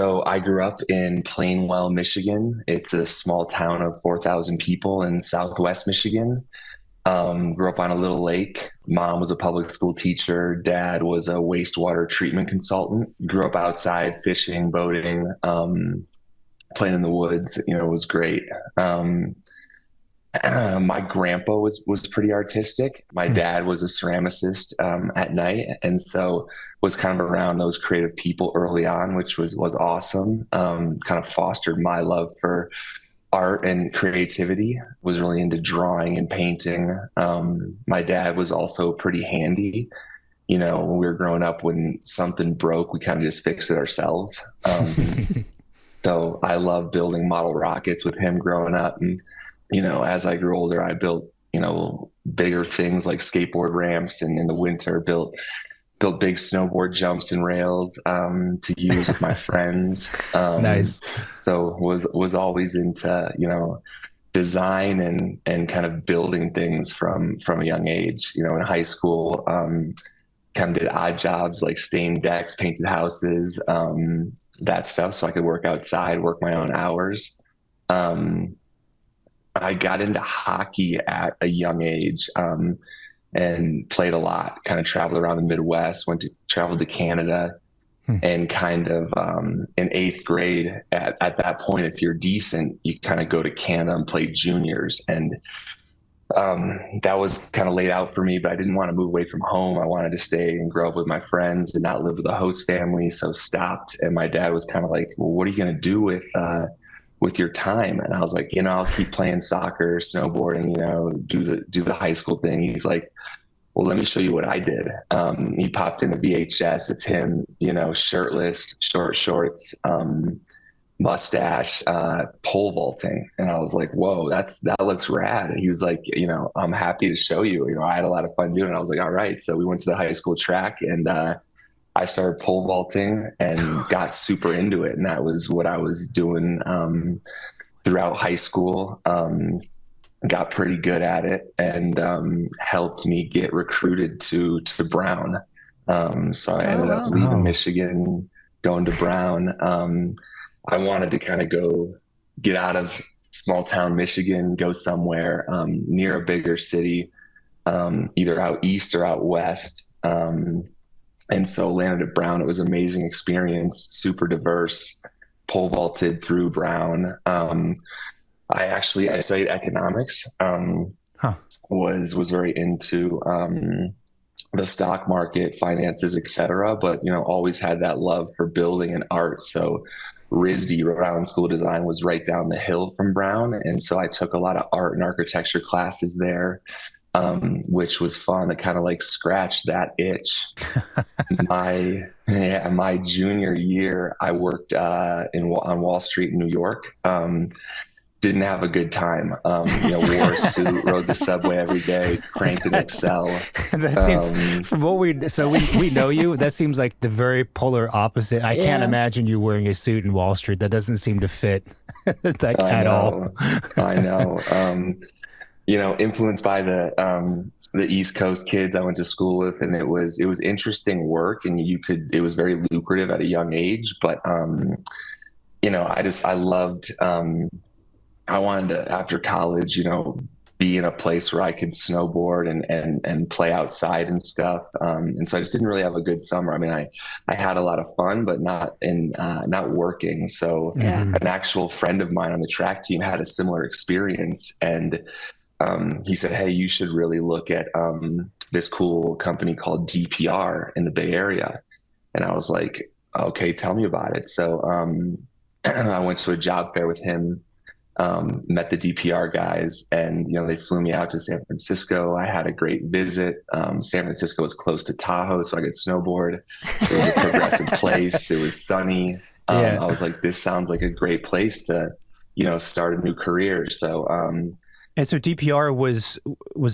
So I grew up in Plainwell, Michigan. It's a small town of 4,000 people in Southwest Michigan. Grew up on a little lake. Mom was a public school teacher. Dad was a wastewater treatment consultant. Grew up outside fishing, boating, playing in the woods. It was great. My grandpa was pretty artistic. My dad was a ceramicist at night, and so was kind of around those creative people early on, which was awesome. Kind of fostered my love for art and creativity. Was really into drawing and painting. My dad was also pretty handy. When we were growing up, when something broke, we kind of just fixed it ourselves. So I love building model rockets with him growing up. And as I grew older, I built, bigger things like skateboard ramps, and in the winter built big snowboard jumps and rails to use with my friends. Nice. So was always into, design and kind of building things from a young age. In high school, kind of did odd jobs like stained decks, painted houses, that stuff, so I could work outside, work my own hours. I got into hockey at a young age, and played a lot, kind of traveled around the Midwest, traveled to Canada, and kind of in eighth grade at that point, if you're decent, you kind of go to Canada and play juniors. And that was kind of laid out for me, but I didn't want to move away from home. I wanted to stay and grow up with my friends and not live with a host family. So stopped. And my dad was kind of like, well, what are you going to do with your time? And I was like, I'll keep playing soccer, snowboarding, do the high school thing. He's like, well, let me show you what I did. He popped in the VHS. It's him, shirtless, short shorts, mustache, pole vaulting. And I was like, whoa, that looks rad. And he was like, I'm happy to show you. I had a lot of fun doing it. I was like, all right. So we went to the high school track, and I started pole vaulting and got super into it. And that was what I was doing throughout high school. Got pretty good at it, and helped me get recruited to Brown. So I ended up leaving Michigan, going to Brown. I wanted to kind of get out of small town Michigan, go somewhere near a bigger city, either out east or out west. And so landed at Brown. It was an amazing experience, super diverse, pole vaulted through Brown. I studied economics, was very into the stock market, finances, et cetera, but, always had that love for building and art. So RISD, Rhode Island School of Design, was right down the hill from Brown. And so I took a lot of art and architecture classes there, which was fun to kind of like scratch that itch. My junior year, I worked on Wall Street in New York. Didn't have a good time. Wore a suit, rode the subway every day, cranked an Excel. That seems, from what we know you, that seems like the very polar opposite. I can't imagine you wearing a suit in Wall Street. That doesn't seem to fit at all. I know. Influenced by the East Coast kids I went to school with, and it was interesting work, and it was very lucrative at a young age. But I loved. I wanted to, after college, be in a place where I could snowboard and play outside and stuff. And so I just didn't really have a good summer. I mean, I had a lot of fun, but not working. So an actual friend of mine on the track team had a similar experience, and he said, hey, you should really look at this cool company called DPR in the Bay Area. And I was like, okay, tell me about it. So I went to a job fair with him, met the DPR guys, and they flew me out to San Francisco. I had a great visit. San Francisco was close to Tahoe, so I could snowboard. It was a progressive place. It was sunny. I was like, this sounds like a great place to start a new career. So and so DPR was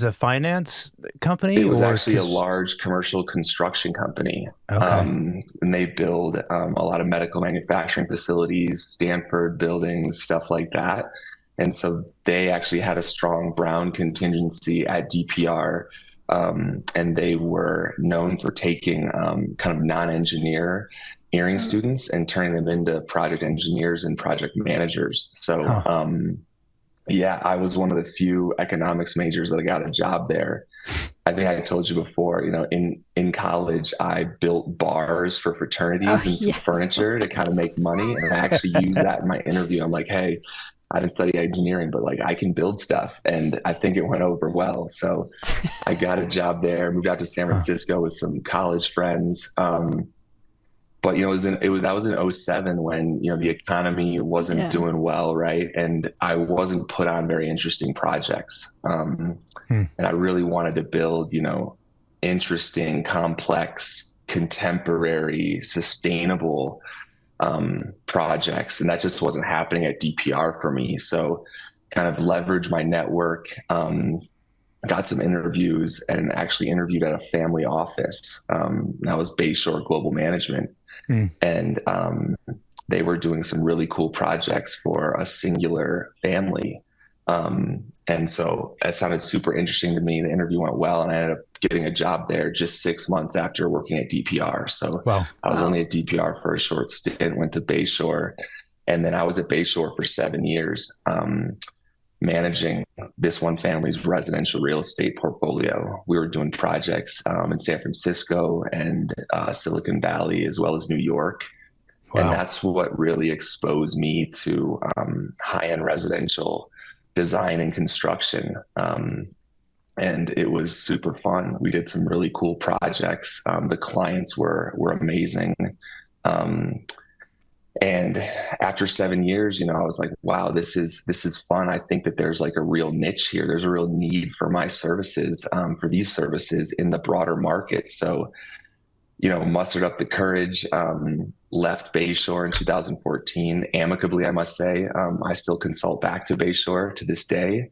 a finance company? It was actually a large commercial construction company. Okay. And they build a lot of medical manufacturing facilities, Stanford buildings, stuff like that. And so they actually had a strong Brown contingency at DPR. And they were known for taking kind of non-engineer engineering students and turning them into project engineers and project managers. So, yeah, I was one of the few economics majors that got a job there. I think I told you before, in college, I built bars for fraternities and some furniture to kind of make money. And I actually used that in my interview. I'm like, hey, I didn't study engineering, but like I can build stuff. And I think it went over well. So I got a job there, moved out to San Francisco with some college friends. But that was in '07 when the economy wasn't doing well, right? And I wasn't put on very interesting projects, and I really wanted to build interesting, complex, contemporary, sustainable projects, and that just wasn't happening at DPR for me. So, kind of leveraged my network. Got some interviews and actually interviewed at a family office. That was Bayshore Global Management. And they were doing some really cool projects for a singular family. And so that sounded super interesting to me. The interview went well, and I ended up getting a job there just 6 months after working at DPR. So I was only at DPR for a short stint, went to Bayshore, and then I was at Bayshore for 7 years, managing this one family's residential real estate portfolio. We were doing projects in San Francisco and Silicon Valley, as well as New York. And that's what really exposed me to high-end residential design and construction. And it was super fun. We did some really cool projects. The clients were amazing. And after 7 years, I was like, wow, this is fun. I think that there's like a real niche here. There's a real need for my services, for these services in the broader market. So, mustered up the courage, left Bayshore in 2014, amicably, I must say. I still consult back to Bayshore to this day.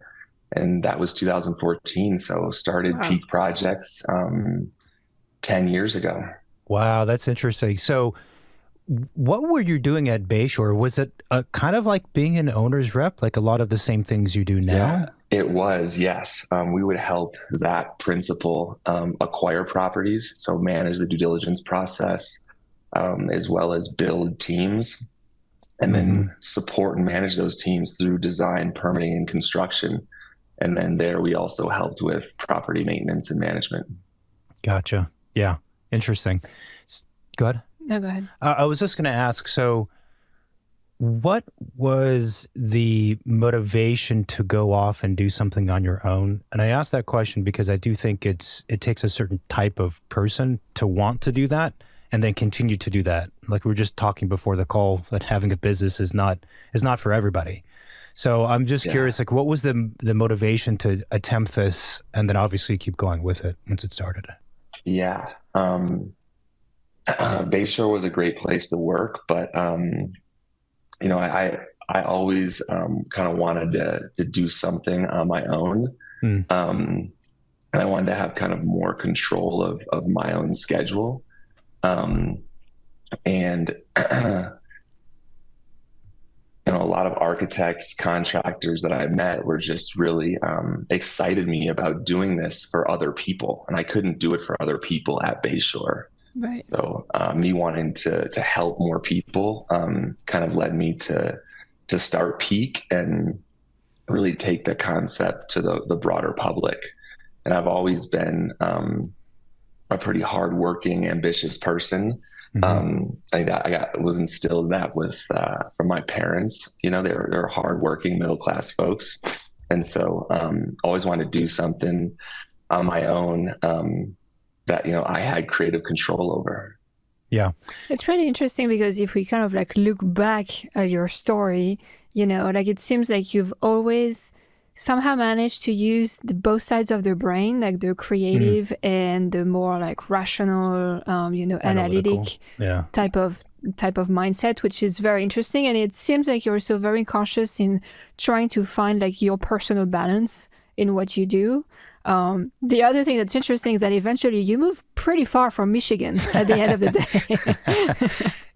And that was 2014. So started Peak Projects 10 years ago. Wow, that's interesting. So what were you doing at Bayshore? Was it kind of like being an owner's rep, like a lot of the same things you do now? Yeah, it was, yes. We would help that principal acquire properties, so manage the due diligence process, as well as build teams, and then support and manage those teams through design, permitting, and construction. And then there we also helped with property maintenance and management. Gotcha. Yeah, interesting. Go ahead. No, go ahead. I was just going to ask, so what was the motivation to go off and do something on your own? And I ask that question because I do think it takes a certain type of person to want to do that and then continue to do that. Like we were just talking before the call, that having a business is not for everybody. So I'm just curious, like what was the motivation to attempt this and then obviously keep going with it once it started? Yeah. Bayshore was a great place to work, but I always kind of wanted to do something on my own, and I wanted to have kind of more control of my own schedule, and a lot of architects, contractors that I met were just really excited me about doing this for other people, and I couldn't do it for other people at Bayshore. Right. So me wanting to help more people kind of led me to start Peak and really take the concept to the broader public. And I've always been a pretty hardworking, ambitious person. I was instilled that from my parents. They're hardworking, middle class folks, and so always wanted to do something on my own. That I had creative control over. Yeah, it's really interesting because if we kind of like look back at your story, like it seems like you've always somehow managed to use both sides of the brain, like the creative and the more like rational, analytic type of mindset, which is very interesting. And it seems like you're also very conscious in trying to find like your personal balance in what you do. The other thing that's interesting is that eventually you move pretty far from Michigan at the end of the day.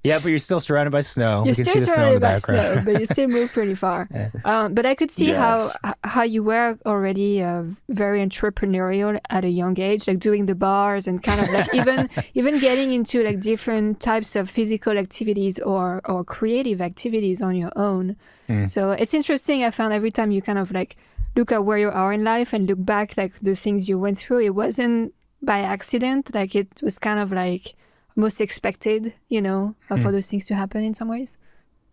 Yeah, but you're still surrounded by snow. You're We can still see the snow in surrounded the by background. snow, but you still move pretty far. But I could see Yes. how you were already very entrepreneurial at a young age, like doing the bars and kind of like even getting into like different types of physical activities or creative activities on your own. So it's interesting. I found every time you kind of like look at where you are in life and look back like the things you went through, it wasn't by accident. Like it was kind of like most expected, for those things to happen in some ways.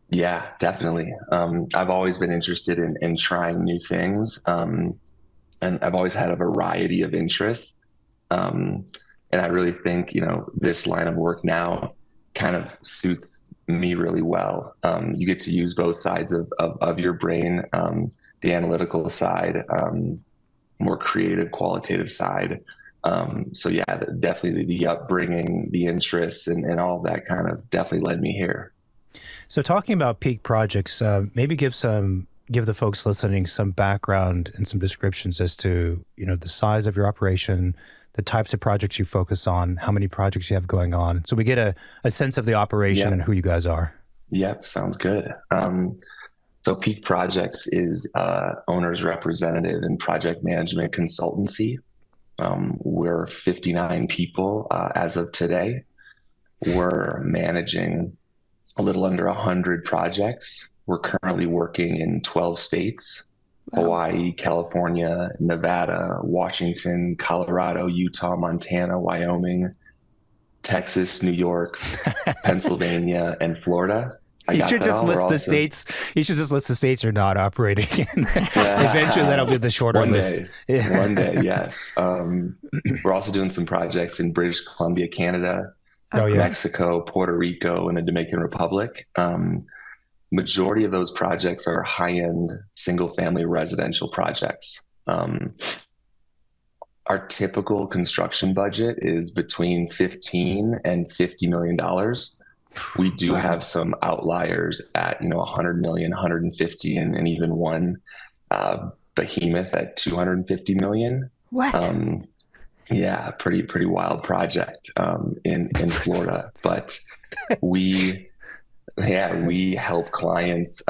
Yeah, definitely. I've always been interested in trying new things. And I've always had a variety of interests. And I really think, this line of work now kind of suits me really well. You get to use both sides of your brain, the analytical side, more creative, qualitative side. So yeah, definitely the upbringing, the interests, and all of that kind of definitely led me here. So talking about peak projects, maybe give the folks listening some background and some descriptions as to, the size of your operation, the types of projects you focus on, how many projects you have going on. So we get a sense of the operation and who you guys are. Yep, sounds good. So Peak Projects is owner's representative and project management consultancy. We're 59 people as of today. We're managing a little under 100 projects. We're currently working in 12 states: Hawaii, California, Nevada, Washington, Colorado, Utah, Montana, Wyoming, Texas, New York, Pennsylvania, and Florida. You should just list the states. You should just list the states you're not operating in. Eventually, that'll be the shorter list. One day, yes. We're also doing some projects in British Columbia, Canada, Mexico, Puerto Rico, and the Dominican Republic. Majority of those projects are high-end single-family residential projects. Our typical construction budget is between $15 and $50 million. We do have some outliers at, 100 million, 150, and even one behemoth at 250 million. What? Yeah, pretty wild project in Florida. But we help clients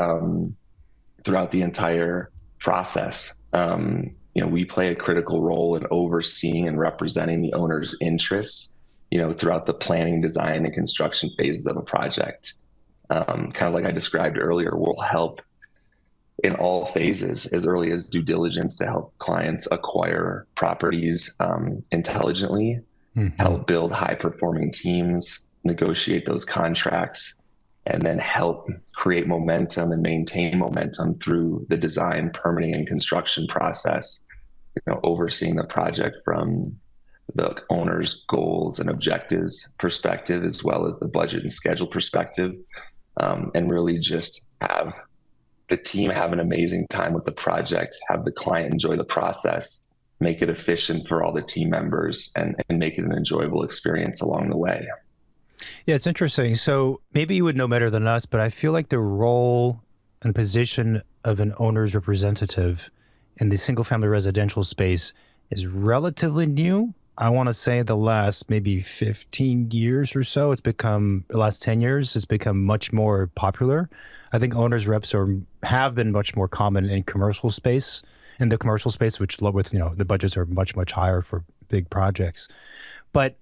throughout the entire process. We play a critical role in overseeing and representing the owner's interests, throughout the planning, design, and construction phases of a project. Kind of like I described earlier, we'll help in all phases as early as due diligence to help clients acquire properties intelligently, help build high-performing teams, negotiate those contracts, and then help create momentum and maintain momentum through the design, permitting, and construction process, overseeing the project from the owner's goals and objectives perspective, as well as the budget and schedule perspective, and really just have the team have an amazing time with the project, have the client enjoy the process, make it efficient for all the team members, and make it an enjoyable experience along the way. Yeah, it's interesting. So maybe you would know better than us, but I feel like the role and position of an owner's representative in the single-family residential space is relatively new. I want to say the last maybe 15 years or so, the last 10 years, it's become much more popular. I think owners reps have been much more common in the commercial space, which with, the budgets are much, much higher for big projects. But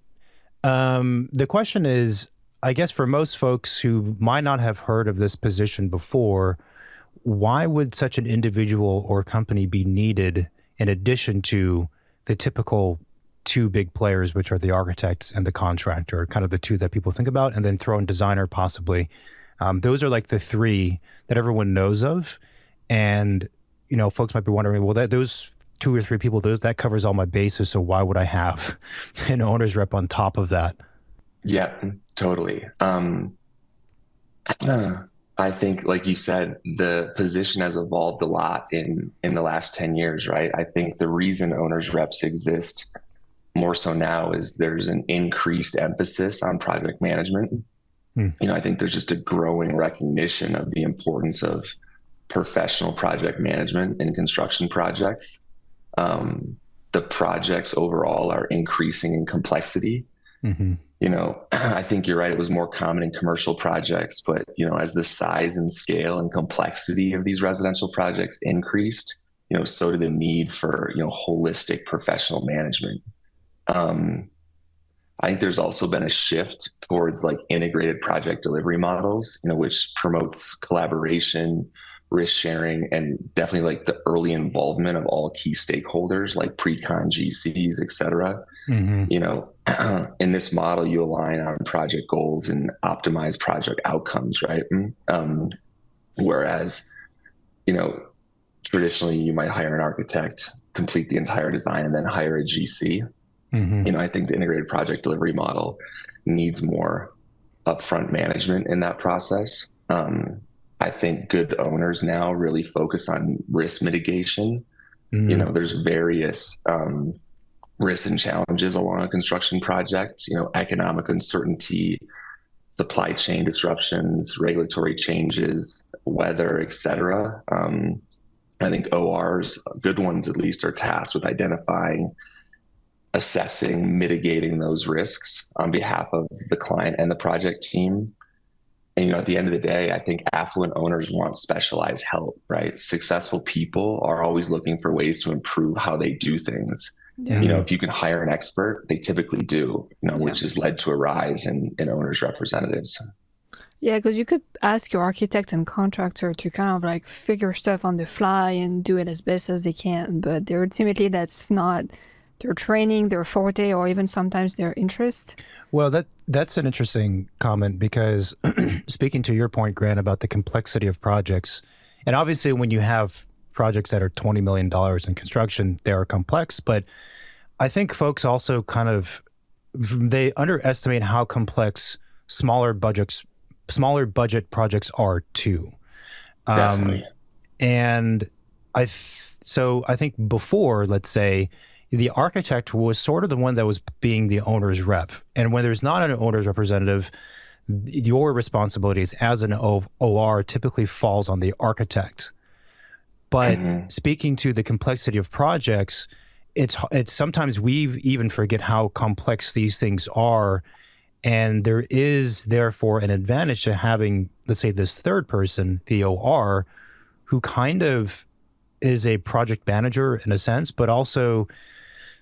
the question is, I guess for most folks who might not have heard of this position before, why would such an individual or company be needed in addition to the typical two big players, which are the architects and the contractor, kind of the two that people think about, and then throw in designer possibly. Those are like the three that everyone knows of. And, folks might be wondering, well, those two or three people, that covers all my bases. So why would I have an owner's rep on top of that? Yeah, totally. I think, like you said, the position has evolved a lot in the last 10 years, right? I think the reason owners reps exist more so now is there's an increased emphasis on project management. I think there's just a growing recognition of the importance of professional project management in construction projects. The projects overall are increasing in complexity. I think you're right. It was more common in commercial projects, but, as the size and scale and complexity of these residential projects increased, so did the need for, holistic professional management. I think there's also been a shift towards like integrated project delivery models, which promotes collaboration, risk sharing, and definitely like the early involvement of all key stakeholders like pre-con GCs, et cetera. In this model, you align on project goals and optimize project outcomes, right? Whereas, traditionally you might hire an architect, complete the entire design, and then hire a GC. I think the integrated project delivery model needs more upfront management in that process. I think good owners now really focus on risk mitigation. There's various risks and challenges along a construction project, economic uncertainty, supply chain disruptions, regulatory changes, weather, et cetera. I think ORs, good ones at least, are tasked with identifying, assessing, mitigating those risks on behalf of the client and the project team. And, at the end of the day, I think affluent owners want specialized help, right? Successful people are always looking for ways to improve how they do things. Yeah. If you can hire an expert, they typically do, which has led to a rise in owners' representatives. Yeah, because you could ask your architect and contractor to kind of like figure stuff on the fly and do it as best as they can. But ultimately, that's not their training, their forte, or even sometimes their interest. Well, that's an interesting comment because speaking to your point, Grant, about the complexity of projects, and obviously when you have projects that are $20 million in construction, they are complex, but I think folks also they underestimate how complex smaller budget projects are too. Definitely. And so I think before, let's say, the architect was sort of the one that was being the owner's rep. And when there's not an owner's representative, your responsibilities as an OR typically falls on the architect. But speaking to the complexity of projects, it's sometimes we even forget how complex these things are. And there is therefore an advantage to having, let's say, this third person, the OR, who kind of is a project manager in a sense, but also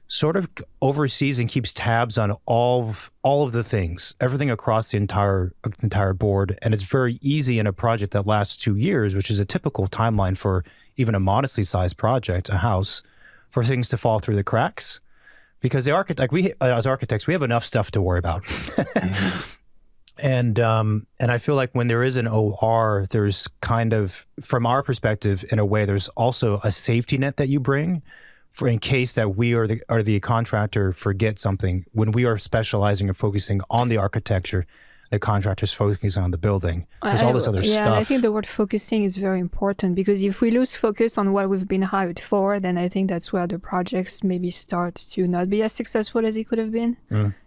sort of oversees and keeps tabs on all of the things, everything across the entire board. And it's very easy in a project that lasts 2 years, which is a typical timeline for even a modestly sized project, a house, for things to fall through the cracks. Because as architects, we have enough stuff to worry about. And I feel like when there is an OR, there's kind of, from our perspective, in a way, there's also a safety net that you bring for in case that we or the contractor forget something. When we are specializing and focusing on the architecture, the contractor's focusing on the building. There's all this other stuff. Yeah, I think the word focusing is very important, because if we lose focus on what we've been hired for, then I think that's where the projects maybe start to not be as successful as it could have been,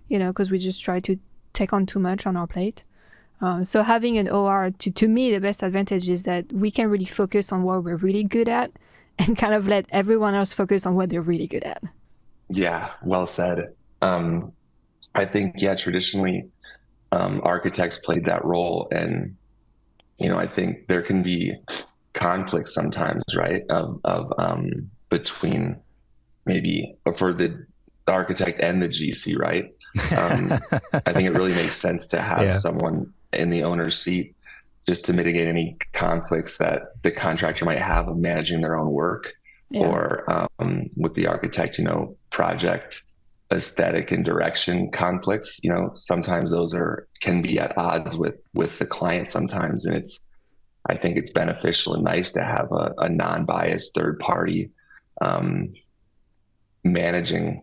because we just try to take on too much on our plate. So having an OR, to me, the best advantage is that we can really focus on what we're really good at and kind of let everyone else focus on what they're really good at. Yeah, well said. I think, traditionally, architects played that role. And, I think there can be conflict sometimes, right? Of between maybe for the architect and the GC, right? I think it really makes sense to have someone in the owner's seat just to mitigate any conflicts that the contractor might have of managing their own work, or with the architect, project aesthetic and direction conflicts. Sometimes those can be at odds with the client sometimes. And I think it's beneficial and nice to have a non-biased third party managing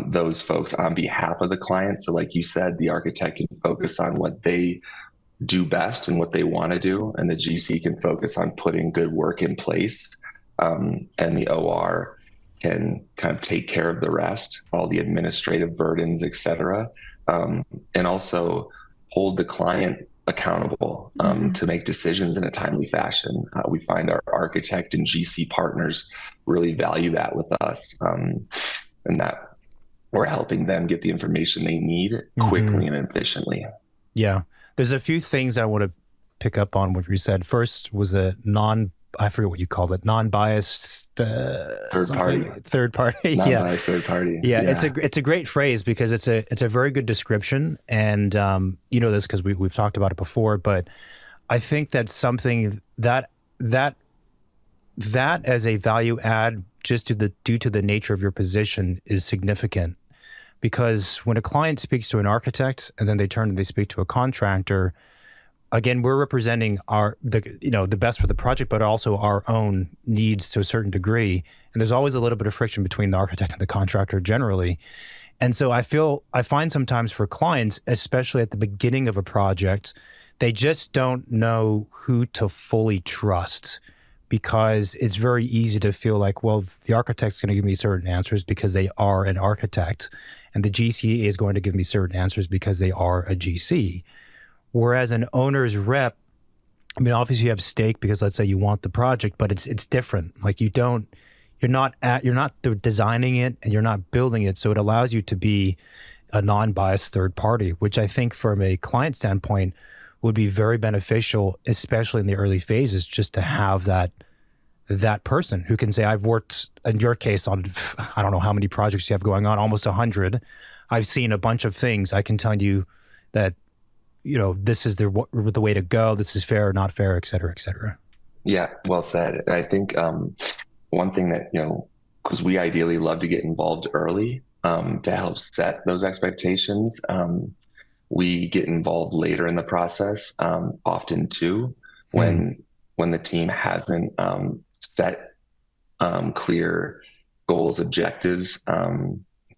those folks on behalf of the client. So like you said, the architect can focus on what they do best and what they want to do, and the GC can focus on putting good work in place, and the OR can kind of take care of the rest, all the administrative burdens, et cetera, and also hold the client accountable to make decisions in a timely fashion. We find our architect and GC partners really value that with us, and we're helping them get the information they need quickly and efficiently. Yeah. There's a few things that I want to pick up on what you said. First was I forget what you called it, non-biased third party. Non-biased third party. Yeah, it's a great phrase because it's a very good description, and you know this because we've talked about it before. But I think that's something that as a value add, just due to the nature of your position, is significant. Because when a client speaks to an architect and then they turn and they speak to a contractor, again, we're representing the best for the project, but also our own needs to a certain degree. And there's always a little bit of friction between the architect and the contractor generally. And so I find sometimes for clients, especially at the beginning of a project, they just don't know who to fully trust, because it's very easy to feel like, well, the architect's going to give me certain answers because they are an architect, and the GC is going to give me certain answers because they are a GC. Whereas an owner's rep, I mean, obviously you have stake because let's say you want the project, but it's different. Like you're not designing it and you're not building it. So it allows you to be a non-biased third party, which I think from a client standpoint would be very beneficial, especially in the early phases, just to have that person who can say, I've worked, in your case, on, I don't know how many projects you have going on, almost 100. I've seen a bunch of things. I can tell you that, you know, this is the way to go. This is fair or not fair, et cetera, et cetera. Yeah, well said. And I think one thing that, you know, because we ideally love to get involved early to help set those expectations. We get involved later in the process, often too, when the team hasn't set clear goals, objectives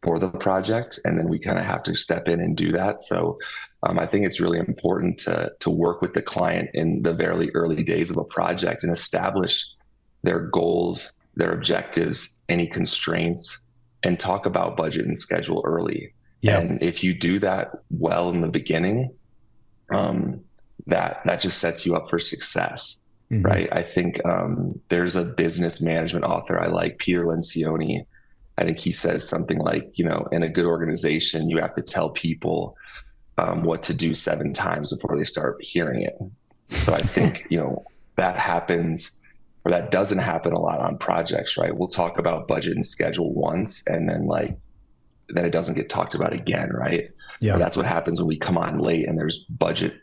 for the project, and then we kind of have to step in and do that. So I think it's really important to work with the client in the very early days of a project and establish their goals, their objectives, any constraints, and talk about budget and schedule early. Yeah. And if you do that well in the beginning, that just sets you up for success, right? I think there's a business management author I like, Peter Lencioni. I think he says something like, you know, in a good organization, you have to tell people what to do 7 times before they start hearing it. So I think, you know, that happens, or that doesn't happen a lot on projects, right? We'll talk about budget and schedule once, and then it doesn't get talked about again, right? Yeah. And that's what happens when we come on late and there's budget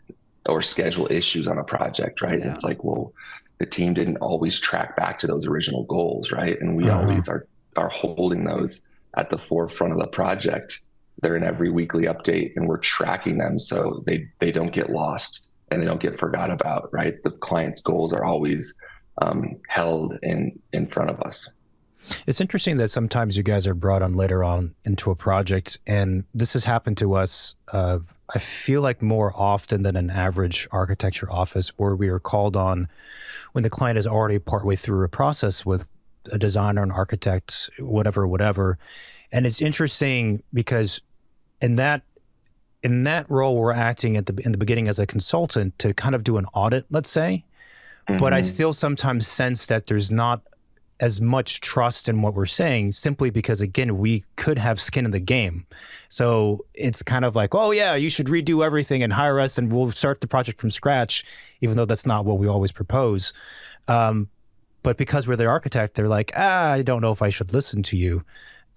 or schedule issues on a project, right? Yeah. It's like, well, the team didn't always track back to those original goals, right? And we always are holding those at the forefront of the project. They're in every weekly update and we're tracking them so they don't get lost and they don't get forgot about, right? The client's goals are always held in front of us. It's interesting that sometimes you guys are brought on later on into a project, and this has happened to us, I feel like more often than an average architecture office, where we are called on when the client is already partway through a process with a designer, an architect, whatever. And it's interesting because in that role, we're acting in the beginning as a consultant to kind of do an audit, let's say. But I still sometimes sense that there's not as much trust in what we're saying, simply because, again, we could have skin in the game. So it's kind of like, oh yeah, you should redo everything and hire us and we'll start the project from scratch, even though that's not what we always propose. But because we're the architect, they're like, I don't know if I should listen to you.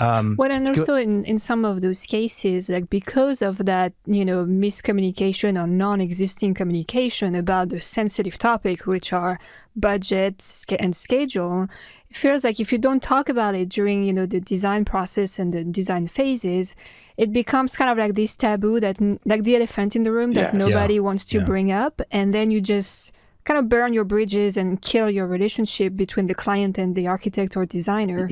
Well, and also in some of those cases, like because of that, you know, miscommunication or non-existing communication about the sensitive topic, which are budget and schedule, it feels like if you don't talk about it during, you know, the design process and the design phases, it becomes kind of like this taboo that, like the elephant in the room that nobody wants to bring up. And then you just kind of burn your bridges and kill your relationship between the client and the architect or designer.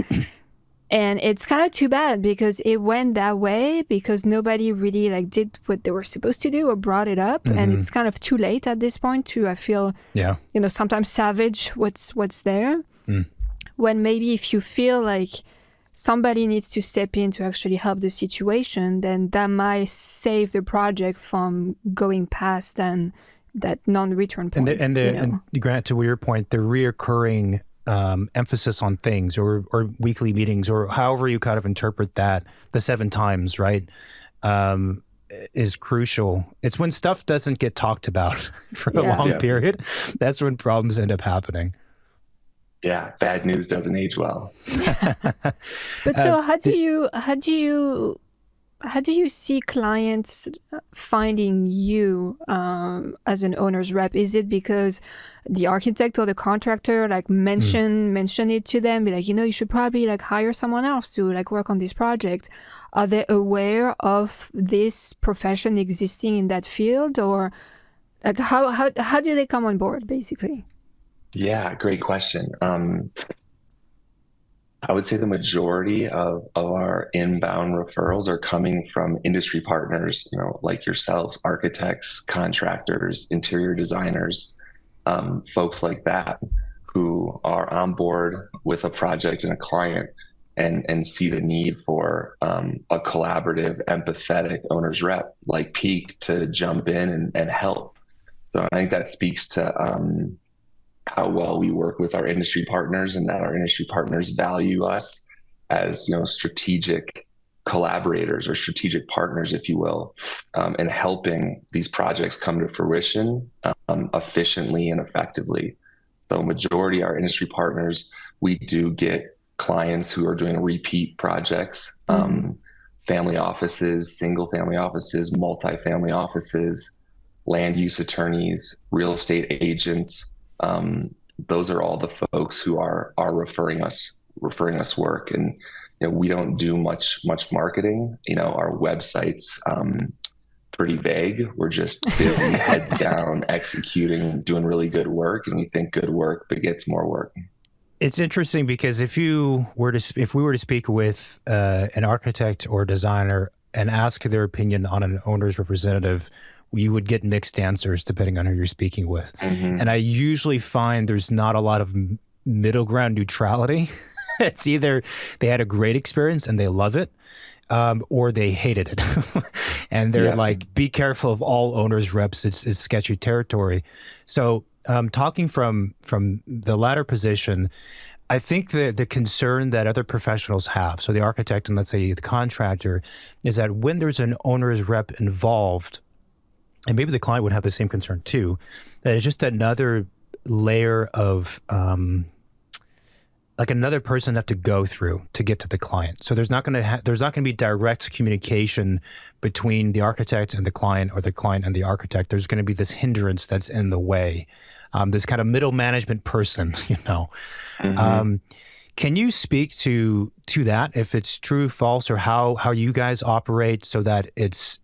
And it's kind of too bad because it went that way because nobody really like did what they were supposed to do or brought it up. And it's kind of too late at this point to, I feel, you know, sometimes savage what's there. When maybe if you feel like somebody needs to step in to actually help the situation, then that might save the project from going past that non-return point. And Grant, to your point, the reoccurring emphasis on things, or weekly meetings, or however you kind of interpret that, the 7 times, right, is crucial. It's when stuff doesn't get talked about for a long period. That's when problems end up happening. Yeah, bad news doesn't age well. But so how do you see clients finding you as an owner's rep? Is it because the architect or the contractor like mention it to them, be like, you should probably like hire someone else to like work on this project? Are they aware of this profession existing in that field, or like how do they come on board basically? Yeah, great question. I would say the majority of our inbound referrals are coming from industry partners, like yourselves, architects, contractors, interior designers, folks like that who are on board with a project and a client and see the need for a collaborative, empathetic owner's rep like Peak to jump in and help. So I think that speaks to how well we work with our industry partners, and that our industry partners value us as strategic collaborators or strategic partners, if you will, in helping these projects come to fruition efficiently and effectively. So majority our industry partners, we do get clients who are doing repeat projects, family offices, single family offices, multifamily offices, land use attorneys, real estate agents. Those are all the folks who are referring us work, and we don't do much marketing. Our website's pretty vague. We're just busy, heads down, executing, doing really good work, and we think good work begets more work. It's interesting because if we were to speak with an architect or designer and ask their opinion on an owner's representative, you would get mixed answers depending on who you're speaking with. And I usually find there's not a lot of middle ground neutrality. It's either they had a great experience and they love it, or they hated it. And they're like, be careful of all owners reps. It's sketchy territory. So talking from the latter position, I think the concern that other professionals have, so the architect and let's say the contractor, is that when there's an owner's rep involved, and maybe the client would have the same concern too, that it's just another layer of like another person to have to go through to get to the client. So there's not going to be direct communication between the architect and the client, or the client and the architect. There's going to be this hindrance that's in the way, this kind of middle management person, Can you speak to that, if it's true, false, or how you guys operate so that it's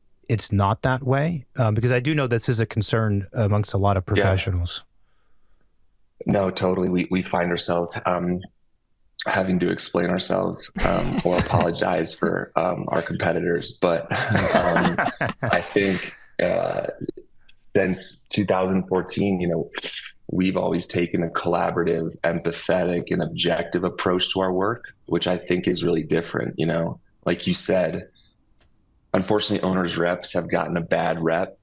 not that way? Because I do know this is a concern amongst a lot of professionals. No, totally. We find ourselves having to explain ourselves or apologize for our competitors. But I think since 2014, we've always taken a collaborative, empathetic, and objective approach to our work, which I think is really different. Like you said, unfortunately, owners reps have gotten a bad rep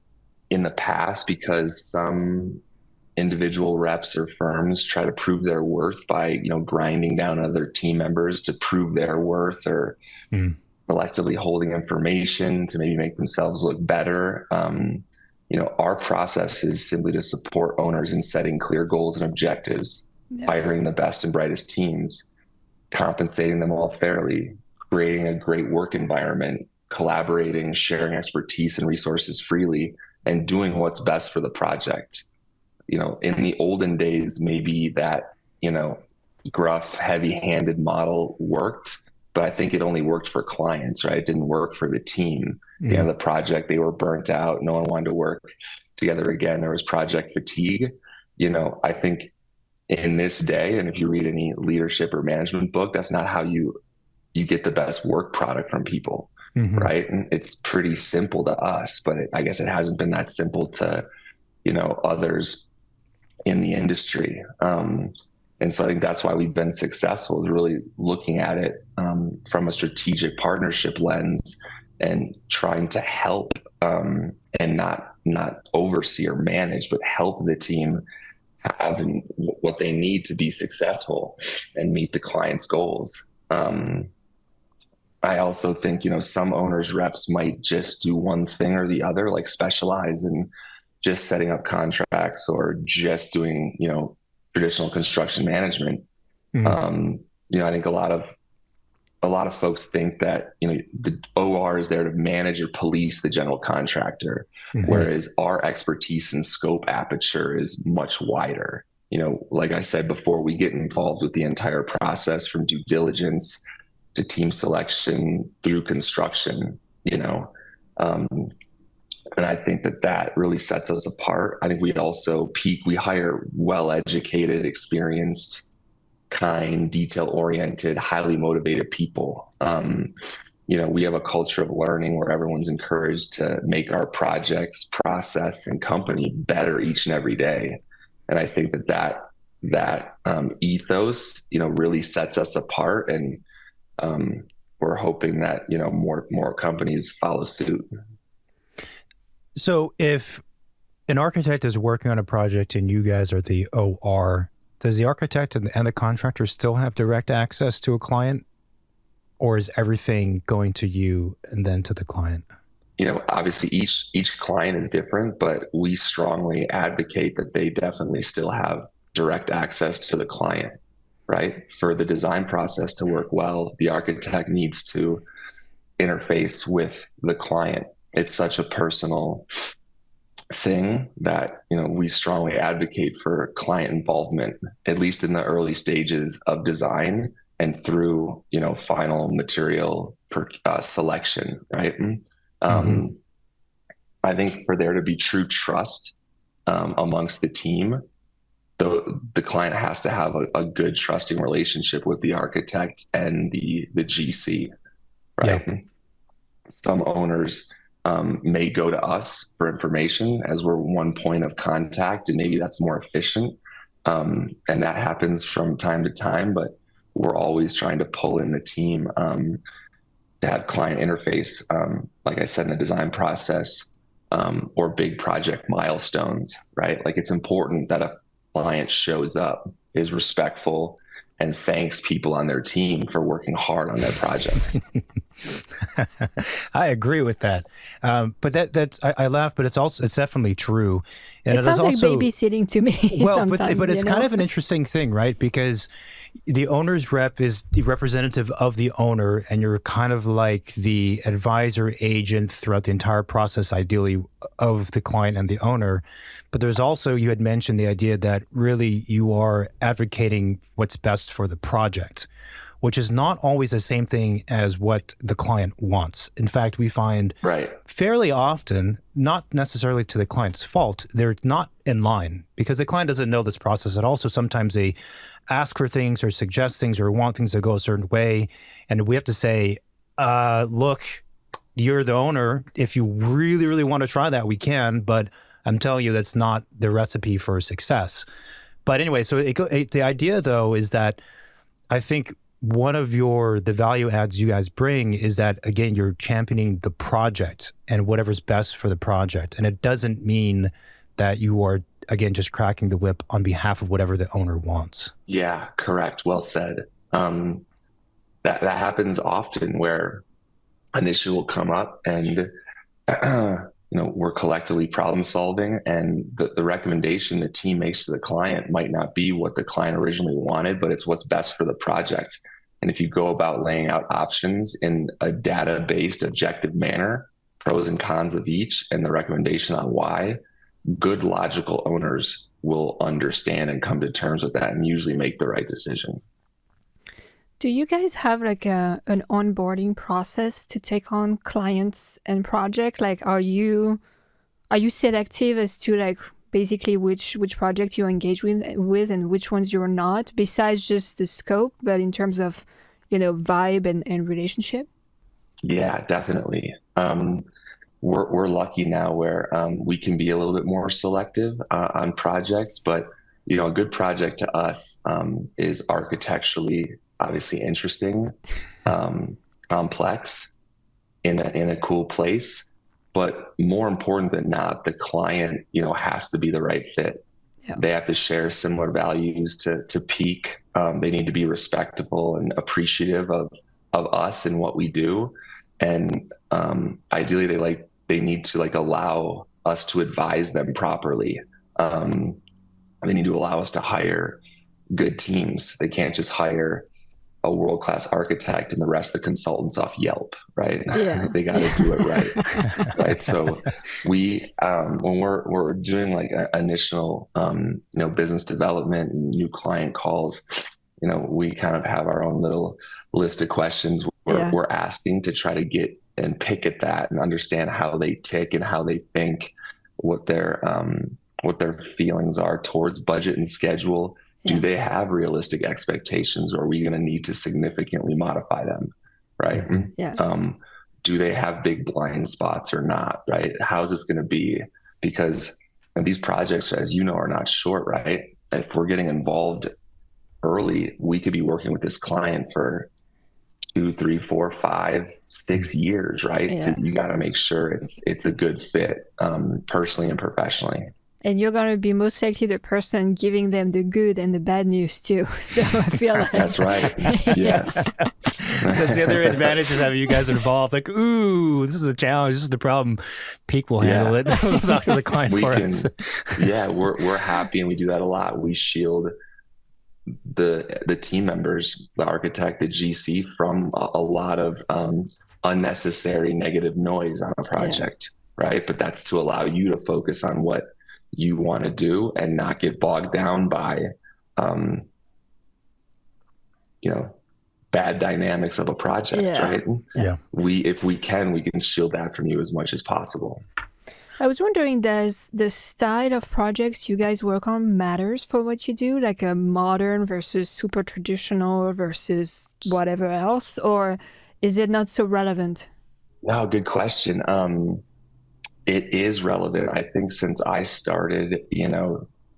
in the past because some individual reps or firms try to prove their worth by, grinding down other team members to prove their worth, or selectively holding information to maybe make themselves look better. Our process is simply to support owners in setting clear goals and objectives, hiring the best and brightest teams, compensating them all fairly, creating a great work environment, collaborating, sharing expertise and resources freely, and doing what's best for the project. In the olden days, maybe that, gruff, heavy-handed model worked, but I think it only worked for clients, right? It didn't work for the team. At the end of the project, they were burnt out. No one wanted to work together again. There was project fatigue. I think in this day, and if you read any leadership or management book, that's not how you get the best work product from people. Right. And it's pretty simple to us, but I guess it hasn't been that simple to, others in the industry. And so I think that's why we've been successful, is really looking at it from a strategic partnership lens and trying to help and not oversee or manage, but help the team have and what they need to be successful and meet the client's goals. I also think, some owners reps might just do one thing or the other, like specialize in just setting up contracts or just doing, traditional construction management. I think a lot of folks think that, the OR is there to manage or police the general contractor, whereas our expertise and scope aperture is much wider. Like I said before, we get involved with the entire process from due diligence to team selection through construction, and I think that really sets us apart. I think we also we hire well-educated, experienced, kind, detail-oriented, highly motivated people. We have a culture of learning where everyone's encouraged to make our projects, process, and company better each and every day. And I think that ethos, really sets us apart, and we're hoping that, more companies follow suit. So if an architect is working on a project and you guys are the OR, does the architect and the contractor still have direct access to a client, or is everything going to you and then to the client? Obviously each client is different, but we strongly advocate that they definitely still have direct access to the client, right? For the design process to work well, the architect needs to interface with the client. It's such a personal thing that, we strongly advocate for client involvement, at least in the early stages of design and through, final material selection, right? I think for there to be true trust amongst the team, the client has to have a good trusting relationship with the architect and the GC, right? Yeah. Some owners may go to us for information as we're one point of contact, and maybe that's more efficient. And that happens from time to time, but we're always trying to pull in the team to have client interface, like I said, in the design process, or big project milestones, right? Like, it's important that a client shows up, is respectful, and thanks people on their team for working hard on their projects. I agree with that. But I laugh, but it's definitely true. And it sounds also like babysitting to me. Well, but it's kind of an interesting thing, right? Because the owner's rep is the representative of the owner, and you're kind of like the advisor agent throughout the entire process, ideally, of the client and the owner. But there's also, you had mentioned the idea that really you are advocating what's best for the project, which is not always the same thing as what the client wants. In fact, we find fairly often, not necessarily to the client's fault, they're not in line because the client doesn't know this process at all. So sometimes they ask for things or suggest things or want things to go a certain way. And we have to say, look, you're the owner. If you really, really want to try that, we can, but I'm telling you, that's not the recipe for success. But anyway, so the idea, though, is that I think one of the value adds you guys bring is that, again, you're championing the project and whatever's best for the project. And it doesn't mean that you are, again, just cracking the whip on behalf of whatever the owner wants. Yeah, correct. Well said. That happens often where an issue will come up and we're collectively problem solving, and the recommendation the team makes to the client might not be what the client originally wanted, but it's what's best for the project. And if you go about laying out options in a data-based, objective manner, pros and cons of each, and the recommendation on why, good logical owners will understand and come to terms with that and usually make the right decision. Do you guys have like an onboarding process to take on clients and project? Like, are you selective as to like basically which project you engage with and which ones you're not, besides just the scope, but in terms of, vibe and relationship? Yeah, definitely. We're lucky now where we can be a little bit more selective on projects, but a good project to us is architecturally obviously interesting, complex, in a cool place, but more important than not, the client, has to be the right fit. Yeah. They have to share similar values to Peak. They need to be respectful and appreciative of us and what we do. And ideally, they need to like allow us to advise them properly. They need to allow us to hire good teams. They can't just hire a world-class architect and the rest of the consultants off Yelp, right? Yeah. They got to do it right. Right. So we, when we're doing like initial, business development and new client calls, we kind of have our own little list of questions we're asking to try to get and pick at that and understand how they tick and how they think, what their feelings are towards budget and schedule. Do they have realistic expectations, or are we going to need to significantly modify them? Right. Yeah. Do they have big blind spots or not? Right. How's this going to be? Because these projects, as you know, are not short, right? If we're getting involved early, we could be working with this client for 2, 3, 4, 5, 6 years, right? Yeah. So you got to make sure it's a good fit, personally and professionally. And you're going to be most likely the person giving them the good and the bad news too. So I feel like that's right. Yes. That's the other advantage of having you guys involved. Like, ooh, this is a challenge. This is the problem. Peak will handle it. We'll talk to the client for us. Yeah, we're happy, and we do that a lot. We shield the team members, the architect, the GC, from a lot of unnecessary negative noise on a project, right? But that's to allow you to focus on what you want to do and not get bogged down by bad dynamics of a project, right? Yeah. If we can shield that from you as much as possible. I was wondering, does the style of projects you guys work on matters for what you do, like a modern versus super traditional versus whatever else, or is it not so relevant? No, good question. It is relevant. I think since I started,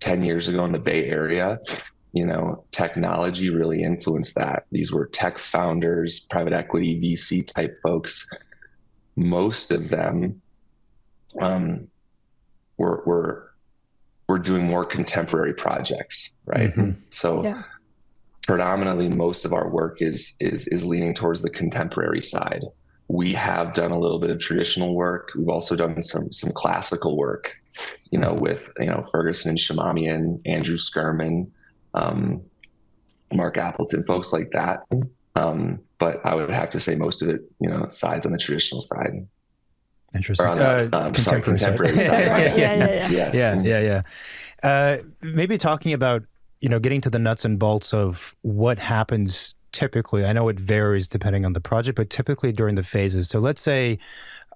10 years ago in the Bay Area, technology really influenced that. These were tech founders, private equity, VC type folks. Most of them we're doing more contemporary projects, right? Mm-hmm. So predominantly most of our work is leaning towards the contemporary side. We have done a little bit of traditional work. We've also done some classical work, with Ferguson and Shamamian, Andrew Skirman, Mark Appleton, folks like that. But I would have to say most of it, sides on the traditional side. Interesting. Contemporary side. Right? Yeah. Maybe talking about, getting to the nuts and bolts of what happens typically. I know it varies depending on the project, but typically during the phases. So let's say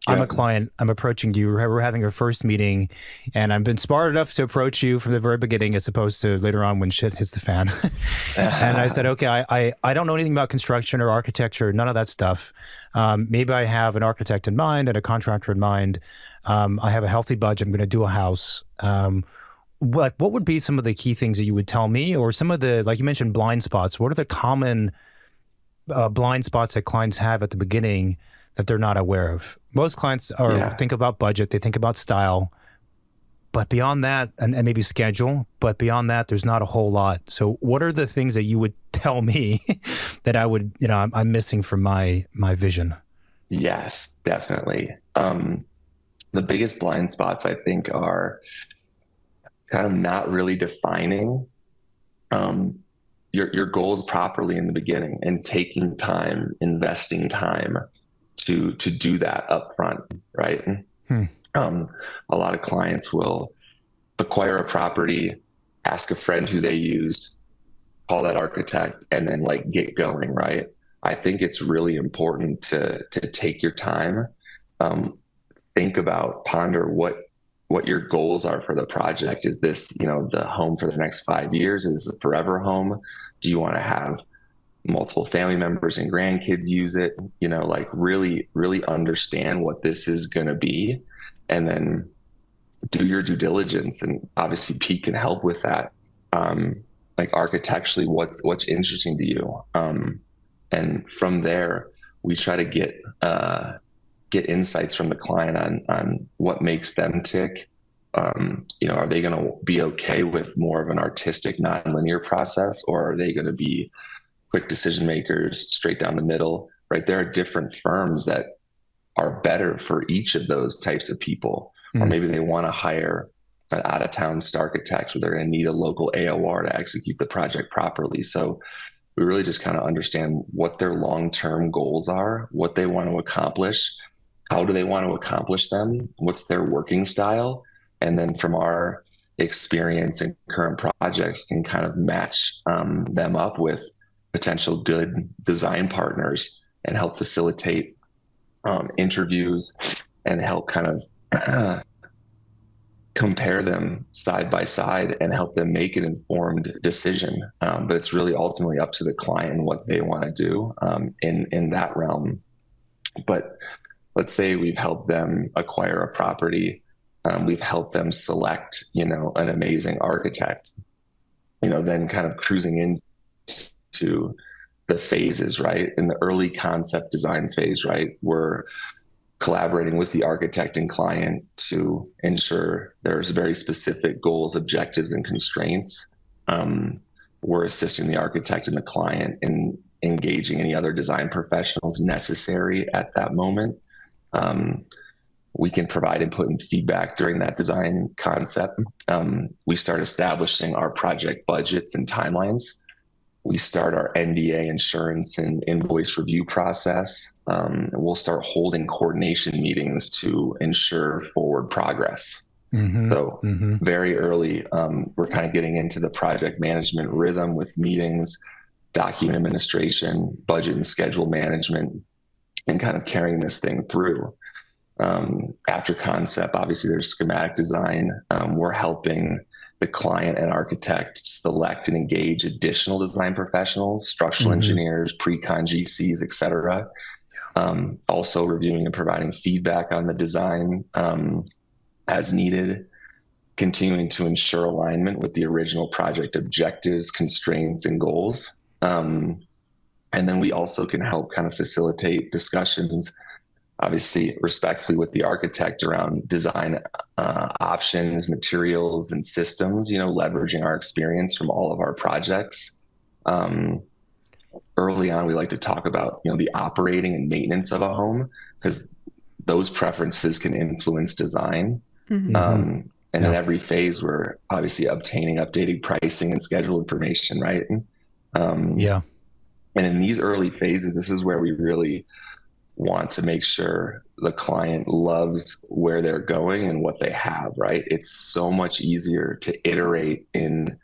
I'm a client, I'm approaching you, we're having our first meeting, and I've been smart enough to approach you from the very beginning as opposed to later on when shit hits the fan. And I said, okay, I don't know anything about construction or architecture, none of that stuff. Maybe I have an architect in mind and a contractor in mind. I have a healthy budget. I'm going to do a house. What would be some of the key things that you would tell me, or some of the, like you mentioned, blind spots? What are the common blind spots that clients have at the beginning that they're not aware of? Most clients think about budget, they think about style, but beyond that, and maybe schedule, but beyond that, there's not a whole lot. So what are the things that you would tell me that I would, I'm missing from my vision? Yes, definitely. The biggest blind spots, I think, are kind of not really defining your goals properly in the beginning and taking time, investing time to do that up front, right? A lot of clients will acquire a property, ask a friend who they use, call that architect, and then get going, right? I think it's really important to take your time, think about, ponder what your goals are for the project. Is this, the home for the next 5 years? Is this a forever home? Do you want to have multiple family members and grandkids use it? Really, really understand what this is going to be, and then do your due diligence. And obviously Pete can help with that. Architecturally, what's interesting to you? And from there, we try to get insights from the client on what makes them tick, are they going to be okay with more of an artistic, nonlinear process, or are they going to be quick decision makers, straight down the middle, right? There are different firms that are better for each of those types of people. Or maybe they want to hire an out-of-town architect where they're going to need a local AOR to execute the project properly. So we really just kind of understand what their long-term goals are, what they want to accomplish, how do they want to accomplish them, what's their working style, and then from our experience and current projects can kind of match them up with potential good design partners and help facilitate interviews and help kind of compare them side by side and help them make an informed decision. But it's really ultimately up to the client and what they want to do in that realm. But let's say we've helped them acquire a property. We've helped them select, an amazing architect, then kind of cruising into the phases, right? In the early concept design phase, right? We're collaborating with the architect and client to ensure there's very specific goals, objectives, and constraints. We're assisting the architect and the client in engaging any other design professionals necessary at that moment. We can provide input and feedback during that design concept. We start establishing our project budgets and timelines. We start our NDA, insurance, and invoice review process. We'll start holding coordination meetings to ensure forward progress. So very early, we're kind of getting into the project management rhythm with meetings, document administration, budget and schedule management, and kind of carrying this thing through. After concept, obviously there's schematic design. We're helping the client and architect select and engage additional design professionals, structural engineers, pre-con GCs, et cetera. Also reviewing and providing feedback on the design as needed, continuing to ensure alignment with the original project objectives, constraints, and goals. And then we also can help kind of facilitate discussions, obviously respectfully, with the architect around design options, materials, and systems, leveraging our experience from all of our projects. Early on, we like to talk about, the operating and maintenance of a home, because those preferences can influence design. And in every phase, we're obviously obtaining updated pricing and schedule information, right? And in these early phases, this is where we really want to make sure the client loves where they're going and what they have, right? It's so much easier to iterate in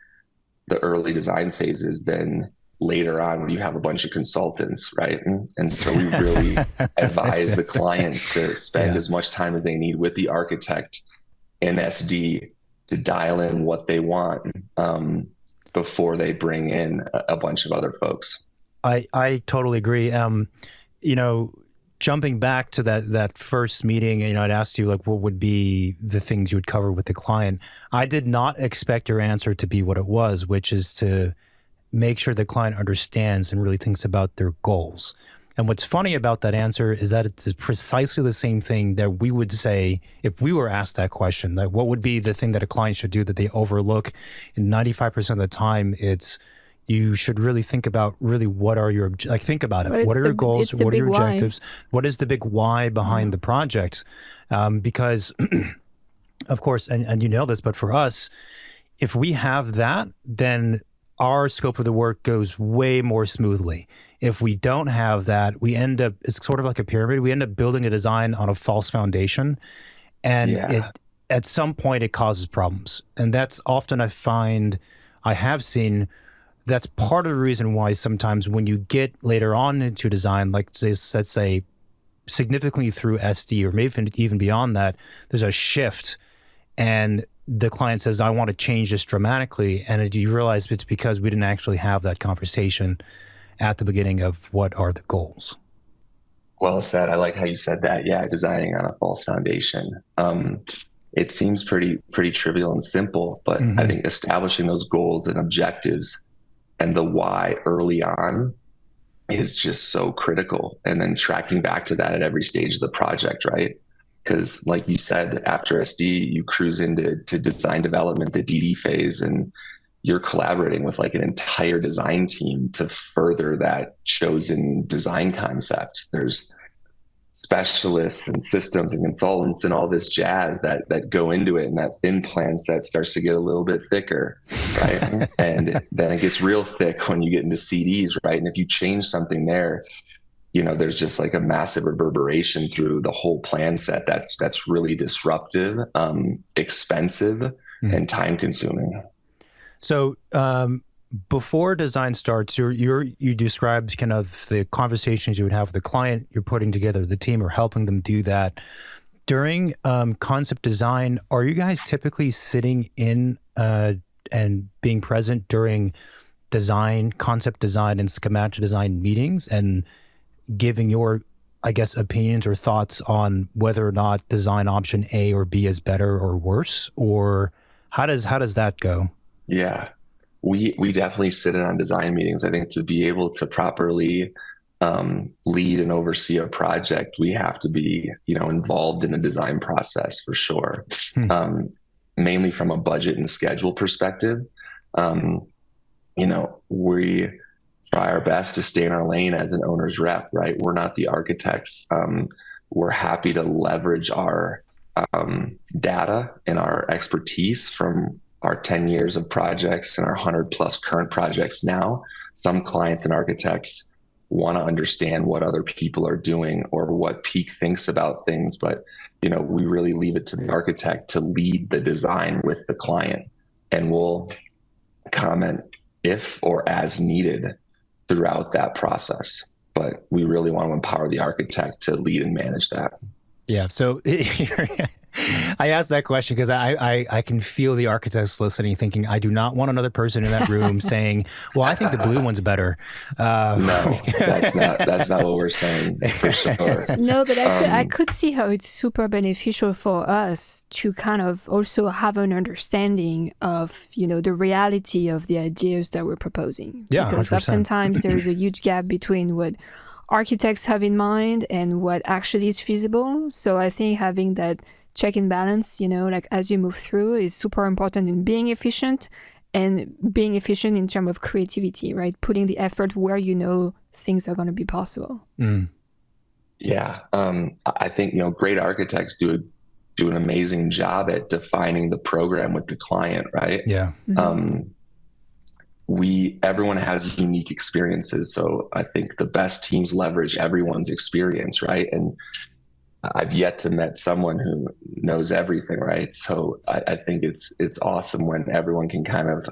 the early design phases than later on when you have a bunch of consultants, right? And so we really advise the client to spend as much time as they need with the architect and SD to dial in what they want before they bring in a bunch of other folks. I totally agree. Jumping back to that first meeting, I'd asked you what would be the things you would cover with the client. I did not expect your answer to be what it was, which is to make sure the client understands and really thinks about their goals. And what's funny about that answer is that it's precisely the same thing that we would say if we were asked that question. Like, what would be the thing that a client should do that they overlook? And 95% of the time, it's you should really think about what are your, think about it. What are your goals? What are your objectives? What is the big why behind the project? Because, of course, and you know this, but for us, if we have that, then our scope of the work goes way more smoothly. If we don't have that, we end up, it's sort of like a pyramid. We end up building a design on a false foundation. And at some point, it causes problems. And that's often I have seen, that's part of the reason why sometimes when you get later on into design, let's say significantly through SD or maybe even beyond that, there's a shift and the client says, I want to change this dramatically. And you realize it's because we didn't actually have that conversation at the beginning of what are the goals. Well said. I like how you said that. Yeah, designing on a false foundation. It seems pretty trivial and simple, but I think establishing those goals and objectives and the why early on is just so critical. And then tracking back to that at every stage of the project, right? Because like you said, after SD, you cruise into design development, the DD phase, and you're collaborating with like an entire design team to further that chosen design concept. There's specialists and systems and consultants and all this jazz that go into it, and that thin plan set starts to get a little bit thicker, right? And then it gets real thick when you get into CDs, right? And if you change something there, there's just like a massive reverberation through the whole plan set that's really disruptive, expensive, and time consuming. So before design starts, you described kind of the conversations you would have with the client. You're putting together the team or helping them do that. During concept design, are you guys typically sitting in and being present during concept design and schematic design meetings and giving your, I guess, opinions or thoughts on whether or not design option A or B is better or worse? Or how does that go? Yeah, we definitely sit in on design meetings. I think to be able to properly lead and oversee a project, we have to be, involved in the design process for sure. Mainly from a budget and schedule perspective. We try our best to stay in our lane as an owner's rep, right? We're not the architects. We're happy to leverage our data and our expertise from our 10 years of projects and our 100 plus current projects now. Some clients and architects want to understand what other people are doing or what Peak thinks about things, but we really leave it to the architect to lead the design with the client, and we'll comment if or as needed throughout that process. But we really want to empower the architect to lead and manage that. Yeah. So I asked that question because I can feel the architects listening, thinking, I do not want another person in that room saying, well, I think the blue one's better. No, that's not what we're saying, for sure. No, but I could see how it's super beneficial for us to kind of also have an understanding of, the reality of the ideas that we're proposing. Yeah, because 100%. Oftentimes there is a huge gap between what architects have in mind and what actually is feasible. So I think having that check and balance, like as you move through, is super important in being efficient, and being efficient in terms of creativity, right? Putting the effort where things are going to be possible. Yeah. I think, great architects do an amazing job at defining the program with the client, right? Yeah. Everyone has unique experiences. So I think the best teams leverage everyone's experience, right? And I've yet to met someone who knows everything, right? So I think it's awesome when everyone can kind of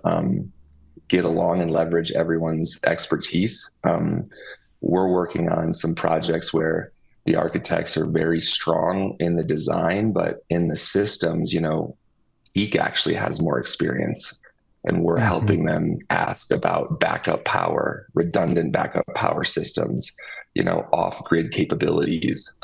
get along and leverage everyone's expertise. We're working on some projects where the architects are very strong in the design, but in the systems, Peak actually has more experience. And we're helping them ask about backup power, redundant backup power systems, off-grid capabilities,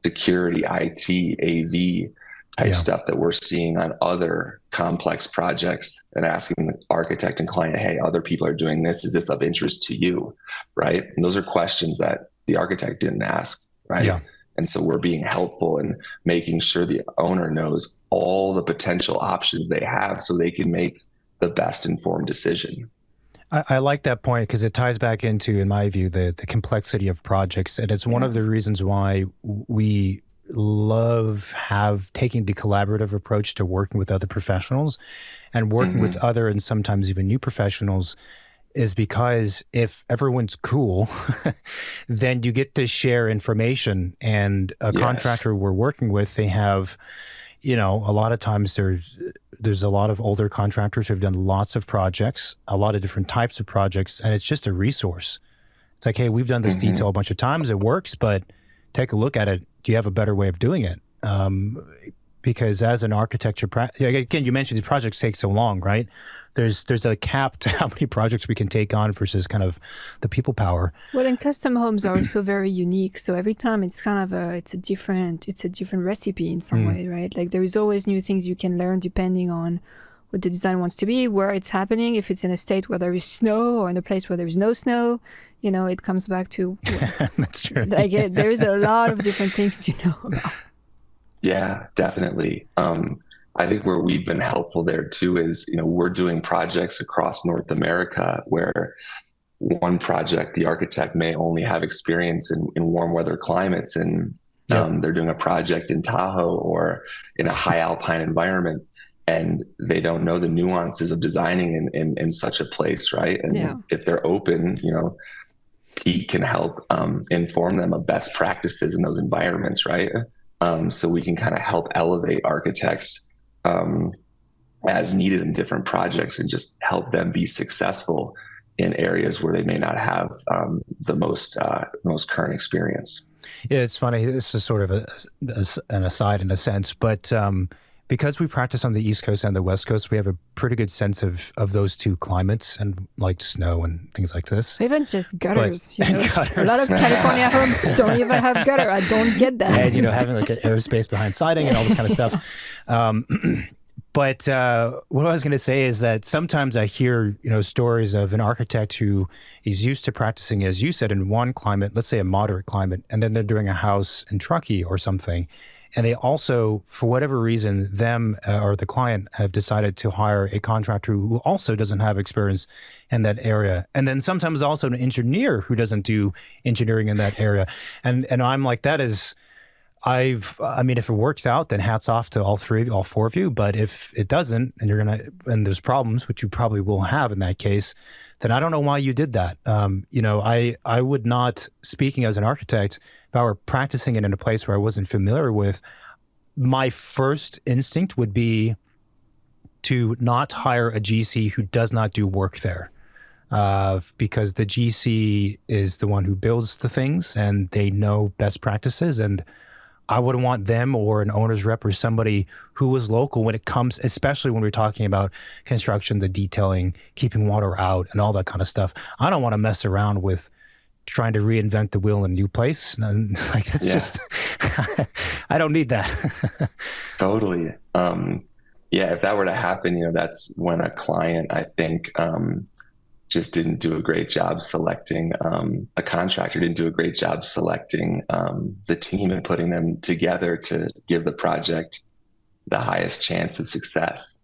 security, IT, AV type stuff that we're seeing on other complex projects, and asking the architect and client, hey, other people are doing this. Is this of interest to you? Right. And those are questions that the architect didn't ask. Right. Yeah. And so we're being helpful in making sure the owner knows all the potential options they have so they can make the best informed decision. I like that point because it ties back into, in my view, the complexity of projects. And it's one of the reasons why we love taking the collaborative approach to working with other professionals and working with other and sometimes even new professionals, is because if everyone's cool, then you get to share information. And a contractor we're working with, they have, a lot of times there's a lot of older contractors who have done lots of projects, a lot of different types of projects, and it's just a resource. It's like, hey, we've done this detail a bunch of times, it works, but take a look at it. Do you have a better way of doing it? Because as an architecture, again, you mentioned these projects take so long, right? There's a cap to how many projects we can take on versus kind of the people power. Well, and custom homes are also very unique. So every time it's kind of it's a different recipe in some way, right? Like there is always new things you can learn depending on what the design wants to be, where it's happening. If it's in a state where there is snow or in a place where there is no snow, it comes back to that's true. Like there is a lot of different things to know about. Yeah, definitely. I think where we've been helpful there too is, we're doing projects across North America where one project, the architect may only have experience in warm weather climates, and Yep. they're doing a project in Tahoe or in a high alpine environment, and they don't know the nuances of designing in such a place, right? And if they're open, Pete can help inform them of best practices in those environments, right? So we can kind of help elevate architects as needed in different projects and just help them be successful in areas where they may not have the most current experience. Yeah, it's funny. This is sort of an aside in a sense, but because we practice on the East Coast and the West Coast, we have a pretty good sense of those two climates and like snow and things like this. Even just gutters. Gutters. A lot of California homes don't even have gutter. I don't get that. And, having like an airspace behind siding and all this kind of stuff. But what I was going to say is that sometimes I hear, stories of an architect who is used to practicing, as you said, in one climate, let's say a moderate climate, and then they're doing a house in Truckee or something. And they also, for whatever reason, them or the client have decided to hire a contractor who also doesn't have experience in that area. And then sometimes also an engineer who doesn't do engineering in that area. And I'm like, if it works out, then hats off to all four of you. But if it doesn't, and there's problems, which you probably will have in that case, then I don't know why you did that. I would not, speaking as an architect, if I were practicing it in a place where I wasn't familiar with, my first instinct would be to not hire a GC who does not do work there. Because the GC is the one who builds the things and they know best practices, and I wouldn't want them or an owner's rep or somebody who was local when it comes, especially when we're talking about construction, the detailing, keeping water out and all that kind of stuff. I don't want to mess around with trying to reinvent the wheel in a new place. And just, I don't need that. Totally. If that were to happen, that's when a client, I think, just didn't do a great job selecting a contractor, didn't do a great job selecting the team and putting them together to give the project the highest chance of success.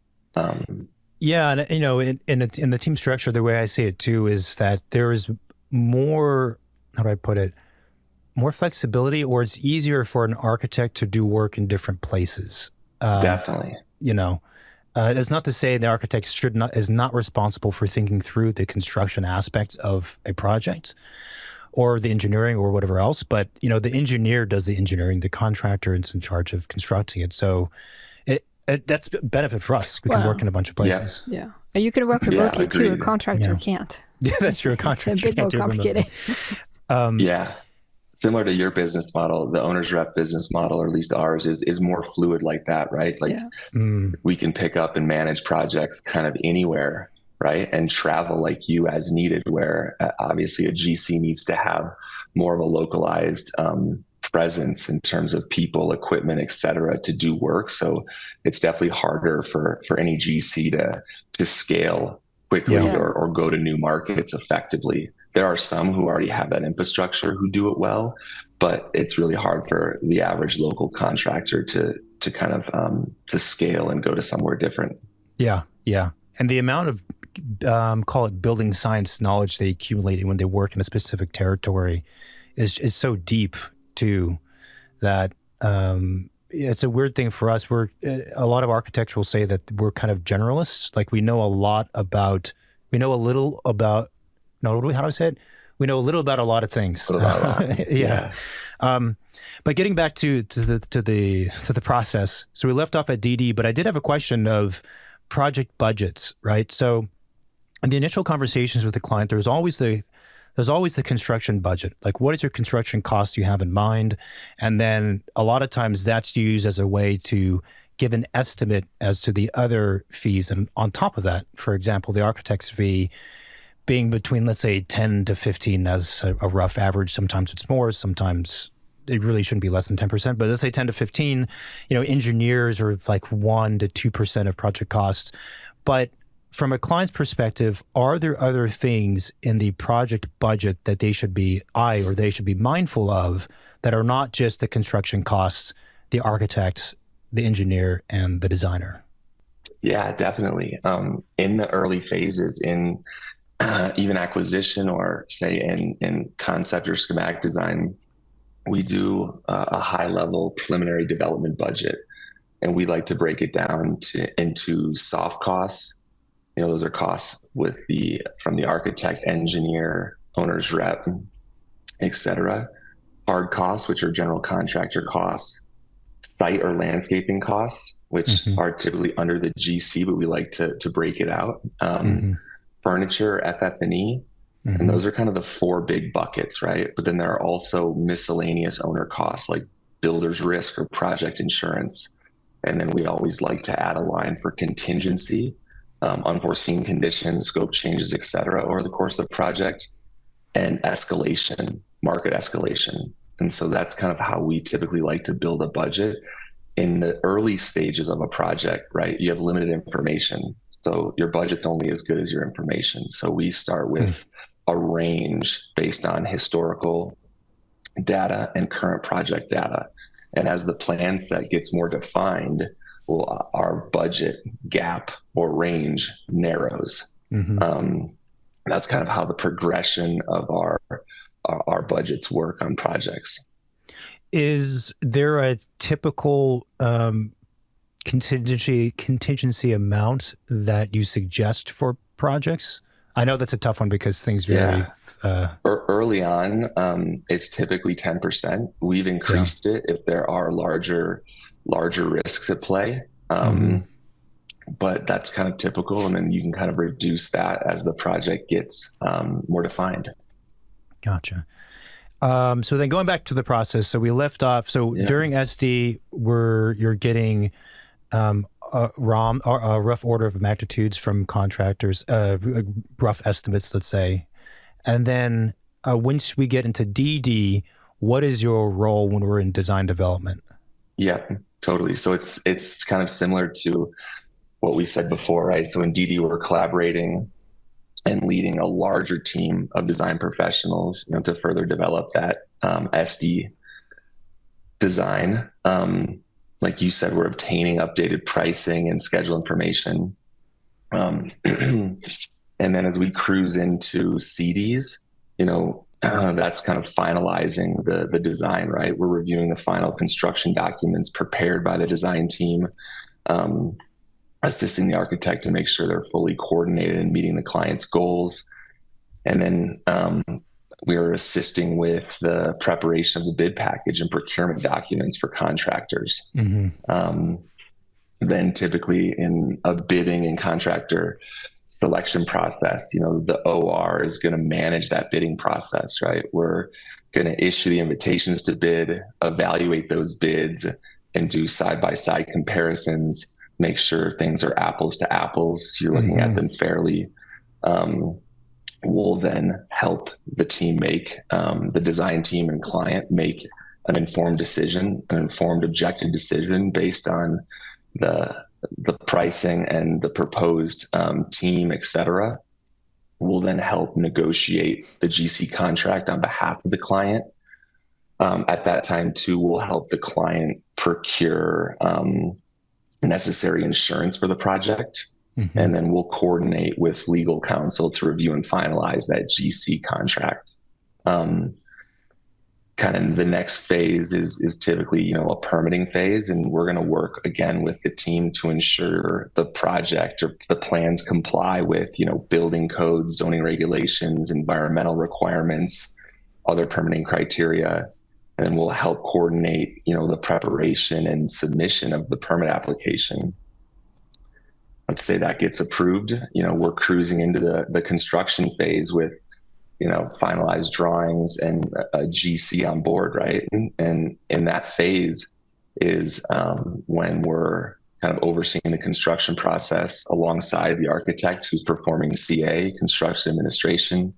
Yeah, and in the team structure, the way I see it too is that there is more, how do I put it, more flexibility, or it's easier for an architect to do work in different places. Definitely. It's not to say the architect is not responsible for thinking through the construction aspects of a project or the engineering or whatever else, but the engineer does the engineering, the contractor is in charge of constructing it. So that's a benefit for us. We can work in a bunch of places. Yeah. And you can work remotely too. A contractor can't. Yeah, that's true. A contractor it's a bit more complicated. Similar to your business model, the owner's rep business model, or at least ours, is more fluid like that, right? Like we can pick up and manage projects kind of anywhere, right? And travel like you as needed, where obviously a GC needs to have more of a localized presence in terms of people, equipment, et cetera, to do work. So it's definitely harder for any GC to scale quickly or go to new markets effectively. There are some who already have that infrastructure who do it well, but it's really hard for the average local contractor to kind of to scale and go to somewhere different. Yeah. And the amount of call it building science knowledge they accumulate when they work in a specific territory is so deep too that it's a weird thing for us. A lot of architects will say that we're kind of generalists. Like we know a little about a lot of things. Yeah. But getting back to the process. So we left off at DD, but I did have a question of project budgets, right? So in the initial conversations with the client, there's always the construction budget. Like, what is your construction cost you have in mind? And then a lot of times that's used as a way to give an estimate as to the other fees. And on top of that, for example, the architect's fee being between, let's say, 10 to 15 as a rough average. Sometimes it's more, sometimes it really shouldn't be less than 10%, but let's say 10 to 15, engineers are like 1% to 2% of project costs. But from a client's perspective, are there other things in the project budget that they should be mindful of that are not just the construction costs the architect, the engineer, and the designer? Yeah, definitely. In the early phases, in even acquisition, or say in concept or schematic design, we do a high level preliminary development budget, and we like to break it down into soft costs. Those are costs from the architect, engineer, owner's rep, etc. Hard costs, which are general contractor costs, site or landscaping costs, which are typically under the GC, but we like to break it out. Furniture, FF&E, and those are kind of the four big buckets, right? But then there are also miscellaneous owner costs like builder's risk or project insurance. And then we always like to add a line for contingency, unforeseen conditions, scope changes, et cetera, over the course of the project, and escalation, market escalation. And so that's kind of how we typically like to build a budget. In the early stages of a project, right, you have limited information. So your budget's only as good as your information. So we start with a range based on historical data and current project data. And as the plan set gets more defined, well, our budget gap or range narrows. That's kind of how the progression of our budgets work on projects. Is there a typical contingency amount that you suggest for projects? I know that's a tough one because things vary. Early on, it's typically 10%. We've increased it if there are larger risks at play. But that's kind of typical, and then you can kind of reduce that as the project gets more defined. Gotcha. So then going back to the process, so we left off. So during SD, you're getting a rough order of magnitudes from contractors, rough estimates, let's say. And then once we get into DD, what is your role when we're in design development? Yeah, totally. So it's kind of similar to what we said before, right? So in DD, we're collaborating and leading a larger team of design professionals, to further develop that SD design. Like you said, we're obtaining updated pricing and schedule information. And then as we cruise into CDs, that's kind of finalizing the design, right? We're reviewing the final construction documents prepared by the design team, assisting the architect to make sure they're fully coordinated and meeting the client's goals. And then we are assisting with the preparation of the bid package and procurement documents for contractors. Then typically in a bidding and contractor selection process, the OR is going to manage that bidding process, right? We're going to issue the invitations to bid, evaluate those bids, and do side-by-side comparisons, make sure things are apples to apples, so you're looking at them fairly. We'll then help the team the design team and client make an informed decision, an informed objective decision based on the pricing and the proposed team, et cetera. We'll then help negotiate the GC contract on behalf of the client. At that time too, we'll help the client procure necessary insurance for the project. And then we'll coordinate with legal counsel to review and finalize that GC contract. Kind of the next phase is typically, a permitting phase, and we're going to work again with the team to ensure the project or the plans comply with, building codes, zoning regulations, environmental requirements, other permitting criteria. And we'll help coordinate, the preparation and submission of the permit application. Let's say that gets approved, we're cruising into the construction phase with, finalized drawings and a GC on board, right? And in that phase is when we're kind of overseeing the construction process alongside the architect who's performing CA, construction administration,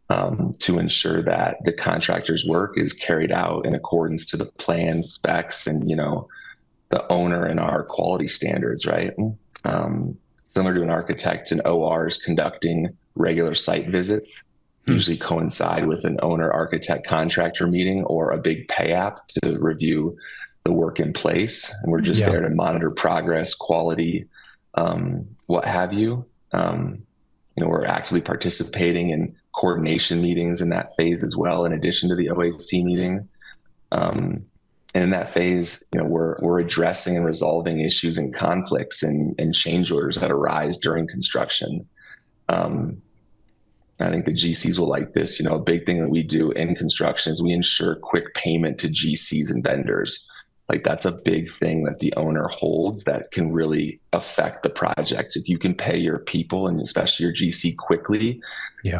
to ensure that the contractor's work is carried out in accordance to the plan specs and, the owner and our quality standards, right? Similar to an architect, an OR is conducting regular site visits, usually coincide with an owner architect contractor meeting or a big pay app to review the work in place, and we're just there to monitor progress, quality, what have you. We're actively participating in coordination meetings in that phase as well, in addition to the OAC meeting. And in that phase, we're addressing and resolving issues and conflicts and change orders that arise during construction. I think the GCs will like this. A big thing that we do in construction is we ensure quick payment to GCs and vendors. Like, that's a big thing that the owner holds that can really affect the project. If you can pay your people, and especially your GC, quickly,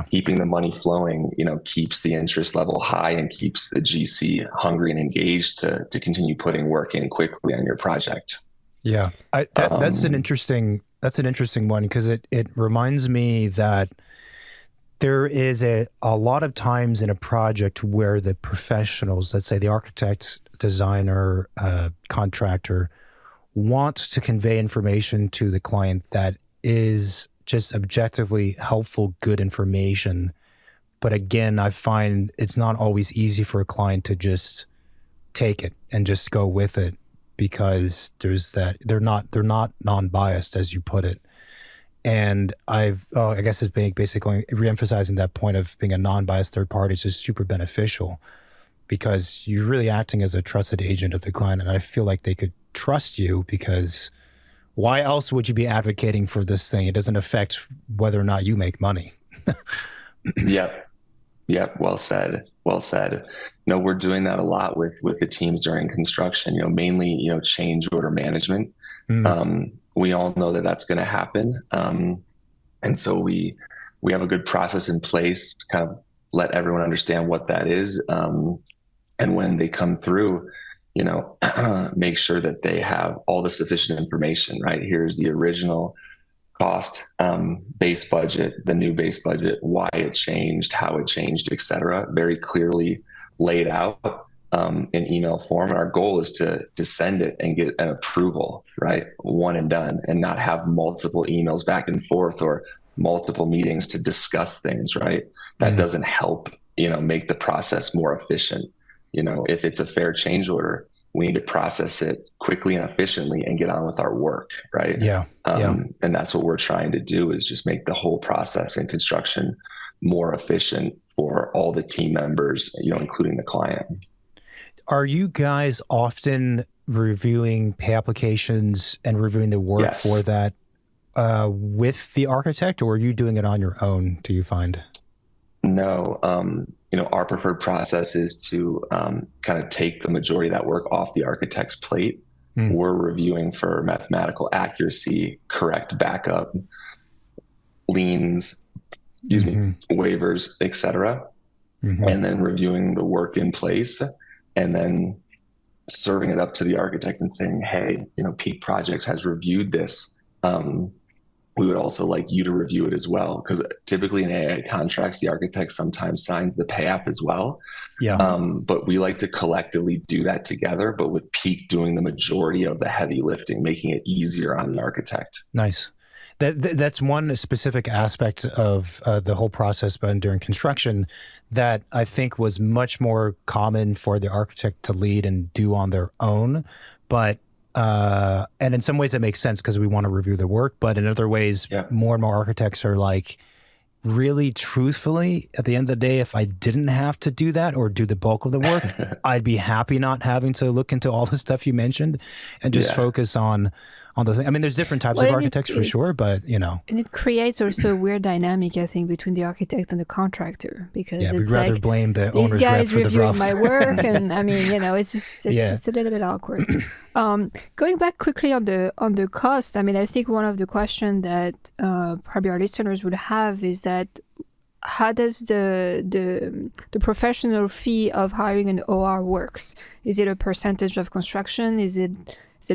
keeping the money flowing, keeps the interest level high and keeps the GC hungry and engaged to continue putting work in quickly on your project. Yeah, that's an interesting one, because it reminds me that there is a lot of times in a project where the professionals, let's say the architect, designer, contractor, want to convey information to the client that is just objectively helpful, good information. But again, I find it's not always easy for a client to just take it and just go with it, because there's that they're not non-biased, as you put it. And I guess it's basically reemphasizing that point of being a non-biased third party is just super beneficial, because you're really acting as a trusted agent of the client. And I feel like they could trust you, because why else would you be advocating for this thing? It doesn't affect whether or not you make money. Yep. Well said. No, we're doing that a lot with the teams during construction, mainly, change order management. We all know that that's going to happen. And so we have a good process in place to kind of let everyone understand what that is. And when they come through, make sure that they have all the sufficient information, right? Here's the original cost, base budget, the new base budget, why it changed, how it changed, et cetera, very clearly laid out in email form. And our goal is to send it and get an approval, right? One and done, and not have multiple emails back and forth or multiple meetings to discuss things, right? That doesn't help, make the process more efficient. If it's a fair change order, we need to process it quickly and efficiently and get on with our work, right? And that's what we're trying to do, is just make the whole process in construction more efficient for all the team members, including the client. Are you guys often reviewing pay applications and reviewing the work for that with the architect, or are you doing it on your own, do you find? No. Our preferred process is to kind of take the majority of that work off the architect's plate. We're reviewing for mathematical accuracy, correct backup, liens, waivers, et cetera, and then reviewing the work in place, and then serving it up to the architect and saying, hey, Peak Projects has reviewed this. We would also like you to review it as well, because typically in AI contracts, the architect sometimes signs the pay app as well. But we like to collectively do that together, but with Peak doing the majority of the heavy lifting, making it easier on the architect. Nice. That's one specific aspect of the whole process during construction that I think was much more common for the architect to lead and do on their own. But and in some ways that makes sense, because we want to review the work. But in other ways, more and more architects are like, really truthfully, at the end of the day, if I didn't have to do that or do the bulk of the work, I'd be happy not having to look into all the stuff you mentioned and just focus on the thing. I mean, there's different types of architects for sure, but And it creates also a weird dynamic, I think, between the architect and the contractor, because it's we'd rather like, blame the these owner's guys rep for the reviewing rough. my work, and I mean, it's just a little bit awkward. Going back quickly on the cost, I mean, I think one of the questions that probably our listeners would have is that, how does the professional fee of hiring an OR works? Is it a percentage of construction? Is it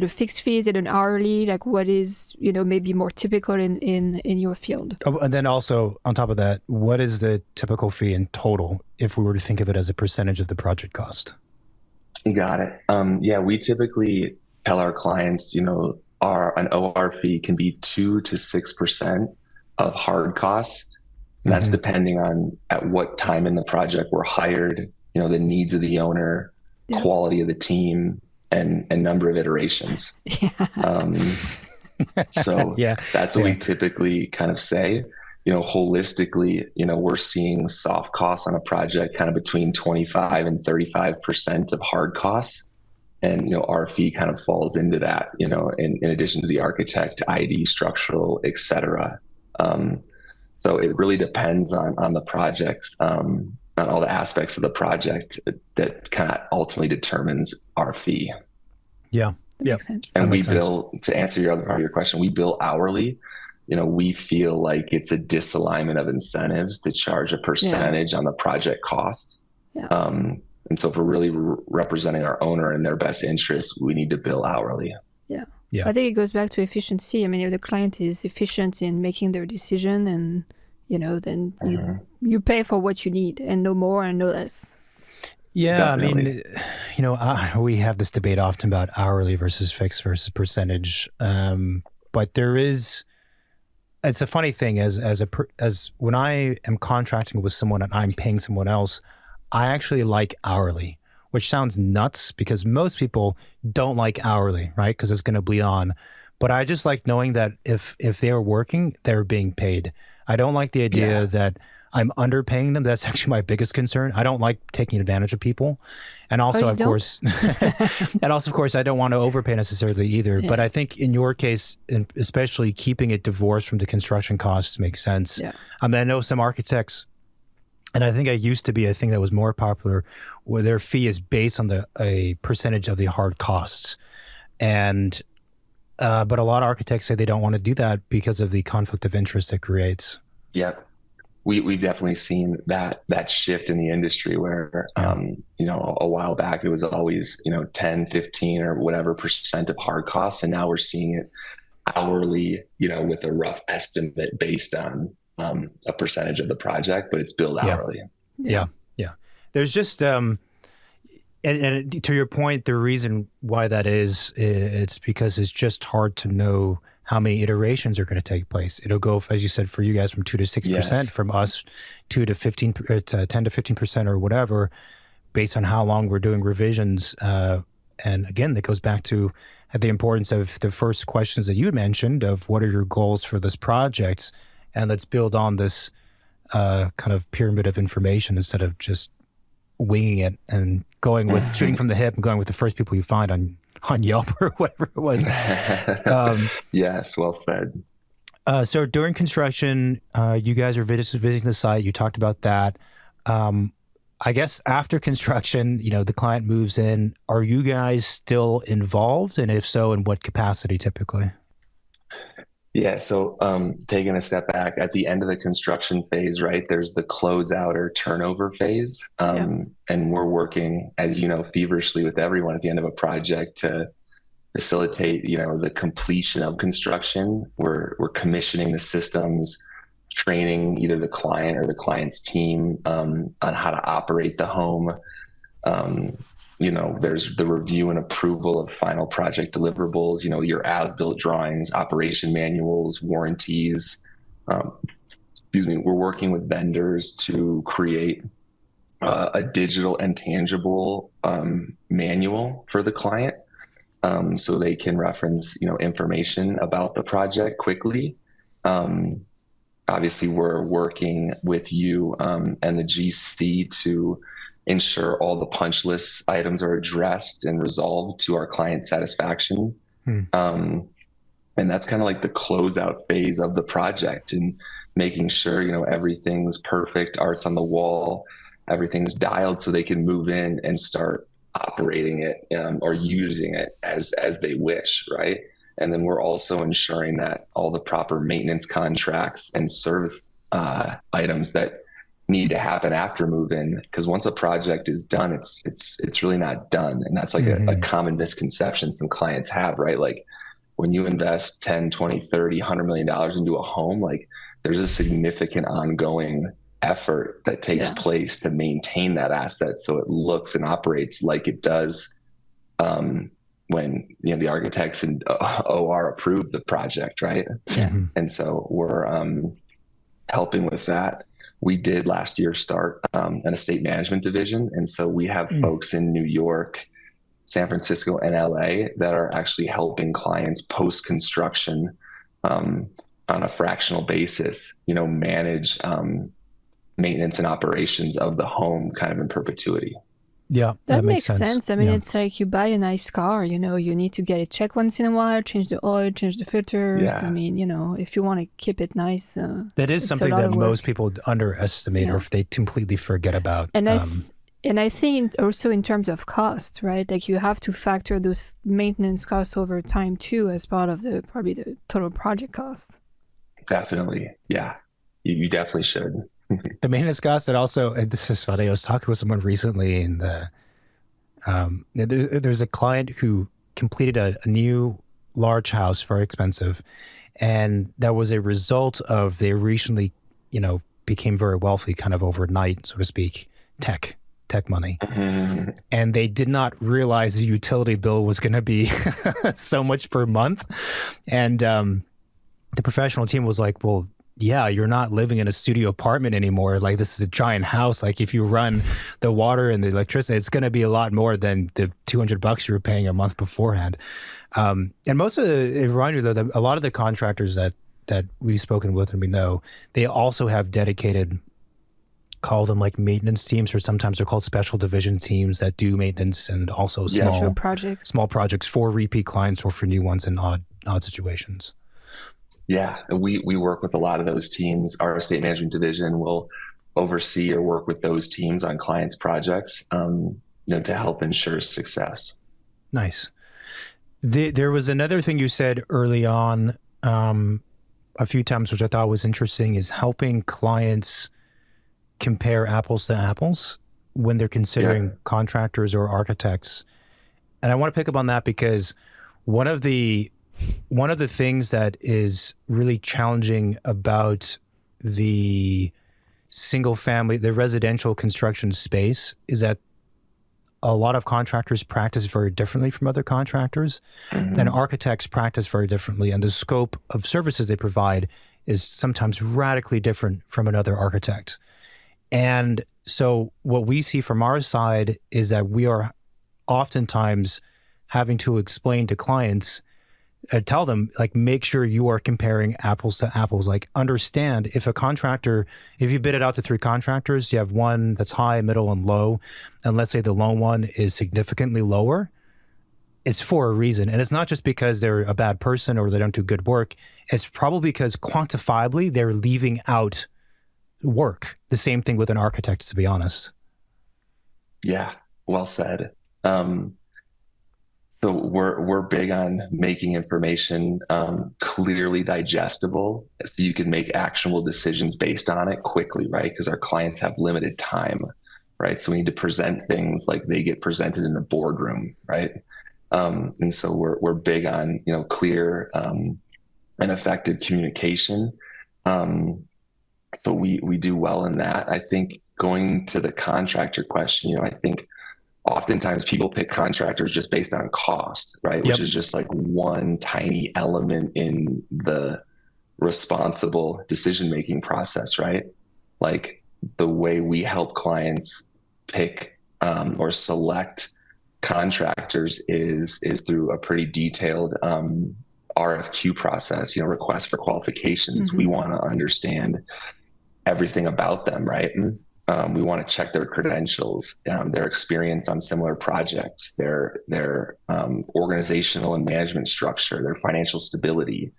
a fixed fee? Is it an hourly? Like, what is, maybe more typical in your field? Oh, and then also on top of that, what is the typical fee in total if we were to think of it as a percentage of the project cost? You got it. We typically tell our clients, an OR fee can be 2 to 6% of hard costs. And that's depending on at what time in the project we're hired, the needs of the owner, quality of the team, and number of iterations. So Yeah. that's what we typically kind of say. Holistically, we're seeing soft costs on a project kind of between 25 and 35% of hard costs. And, our fee kind of falls into that, in addition to the architect, ID, structural, et cetera. So it really depends on the projects, on all the aspects of the project that kind of ultimately determines our fee. Yeah. That makes sense. And we bill, to answer your other part of your question, we bill hourly. We feel like it's a disalignment of incentives to charge a percentage on the project cost. Yeah. And so if we're really representing our owner in their best interest, we need to bill hourly. Yeah. I think it goes back to efficiency. I mean, if the client is efficient in making their decision, and then you pay for what you need, and no more and no less. Yeah, Definitely. I mean, we have this debate often about hourly versus fixed versus percentage. But it's a funny thing as when I am contracting with someone and I'm paying someone else, I actually like hourly, which sounds nuts because most people don't like hourly, right? Because it's going to bleed on. But I just like knowing that if they are working, they're being paid. I don't like the idea that I'm underpaying them. That's actually my biggest concern. I don't like taking advantage of people. And also, of course, I don't want to overpay necessarily either. Yeah. But I think in your case, especially keeping it divorced from the construction costs makes sense. Yeah. I mean, I know some architects, and I think it used to be a thing that was more popular, where their fee is based on a percentage of the hard costs. And but a lot of architects say they don't want to do that because of the conflict of interest it creates. Yep. We've definitely seen that shift in the industry where, a while back it was always, 10, 15 or whatever percent of hard costs. And now we're seeing it hourly, with a rough estimate based on a percentage of the project, but it's billed hourly. Yeah. There's just, and to your point, the reason why that is, it's because it's just hard to know how many iterations are going to take place. It'll go, as you said, for you guys from 2 to 6%, from us 10 to 15% or whatever, based on how long we're doing revisions. And again, that goes back to the importance of the first questions that you mentioned of what are your goals for this project, and let's build on this kind of pyramid of information instead of just winging it and going with shooting from the hip and going with the first people you find on Yelp or whatever it was. Yes, well said. So during construction, you guys are visiting the site. You talked about that. I guess after construction, the client moves in. Are you guys still involved? And if so, in what capacity typically? Yeah. So taking a step back, at the end of the construction phase, right, there's the closeout or turnover phase. And we're working, as you know, feverishly with everyone at the end of a project to facilitate, the completion of construction. We're commissioning the systems, training either the client or the client's team on how to operate the home. There's the review and approval of final project deliverables, your as-built drawings, operation manuals, warranties. We're working with vendors to create a digital and tangible manual for the client so they can reference, information about the project quickly. Obviously, we're working with you and the GC to ensure all the punch list items are addressed and resolved to our client satisfaction. And that's kind of like the closeout phase of the project, and making sure, everything's perfect, art's on the wall, everything's dialed so they can move in and start operating it or using it as they wish, right? And then we're also ensuring that all the proper maintenance contracts and service items that need to happen after move-in, because once a project is done, it's really not done. And that's like a common misconception some clients have, right? Like when you invest 10, 20, 30, $100 million into a home, like there's a significant ongoing effort that takes place to maintain that asset so it looks and operates like it does when the architects and OR approved the project, right? And so we're helping with that. We did last year start an estate management division. And so we have folks in New York, San Francisco and LA that are actually helping clients post-construction on a fractional basis, manage maintenance and operations of the home kind of in perpetuity. Yeah, that makes sense. I mean, it's like you buy a nice car, you need to get it checked once in a while, change the oil, change the filters. Yeah. I mean, if you want to keep it nice. That is something that most people underestimate or if they completely forget about. And I think also in terms of cost, right? Like you have to factor those maintenance costs over time too as part of probably the total project cost. Definitely. Yeah. You definitely should. The maintenance cost, and also, and this is funny, I was talking with someone recently, and there's a client who completed a new large house, very expensive, and that was a result of they recently, became very wealthy kind of overnight, so to speak, tech money. Mm-hmm. And they did not realize the utility bill was going to be so much per month. And the professional team was like, well, yeah, you're not living in a studio apartment anymore. Like, this is a giant house. Like, if you run the water and the electricity, it's going to be a lot more than the $200 you were paying a month beforehand. And most of the, remind you though, that a lot of the contractors that we've spoken with and we know, they also have dedicated, call them like maintenance teams, or sometimes they're called special division teams that do maintenance and also small projects for repeat clients or for new ones in odd situations. Yeah, we work with a lot of those teams. Our estate management division will oversee or work with those teams on clients' projects to help ensure success. Nice. There was another thing you said early on a few times, which I thought was interesting, is helping clients compare apples to apples when they're considering contractors or architects. And I want to pick up on that because one of the things that is really challenging about the the residential construction space is that a lot of contractors practice very differently from other contractors, and architects practice very differently. And the scope of services they provide is sometimes radically different from another architect. And so what we see from our side is that we are oftentimes having to explain to clients, tell them, like, make sure you are comparing apples to apples. Like, understand if you bid it out to 3 contractors, you have one that's high, middle, and low, and let's say the low one is significantly lower, it's for a reason. And it's not just because they're a bad person or they don't do good work. It's probably because quantifiably they're leaving out work. The same thing with an architect, to be honest. Yeah, well said. So we're big on making information clearly digestible so you can make actionable decisions based on it quickly, right? Because our clients have limited time, right? So we need to present things like they get presented in a boardroom, right? And so we're big on, clear and effective communication. So we do well in that. I think going to the contractor question, I think oftentimes people pick contractors just based on cost, right? Which is just like one tiny element in the responsible decision-making process, right? Like the way we help clients pick or select contractors is through a pretty detailed RFQ process, request for qualifications. We want to understand everything about them, right? We want to check their credentials, their experience on similar projects, their organizational and management structure, their financial stability.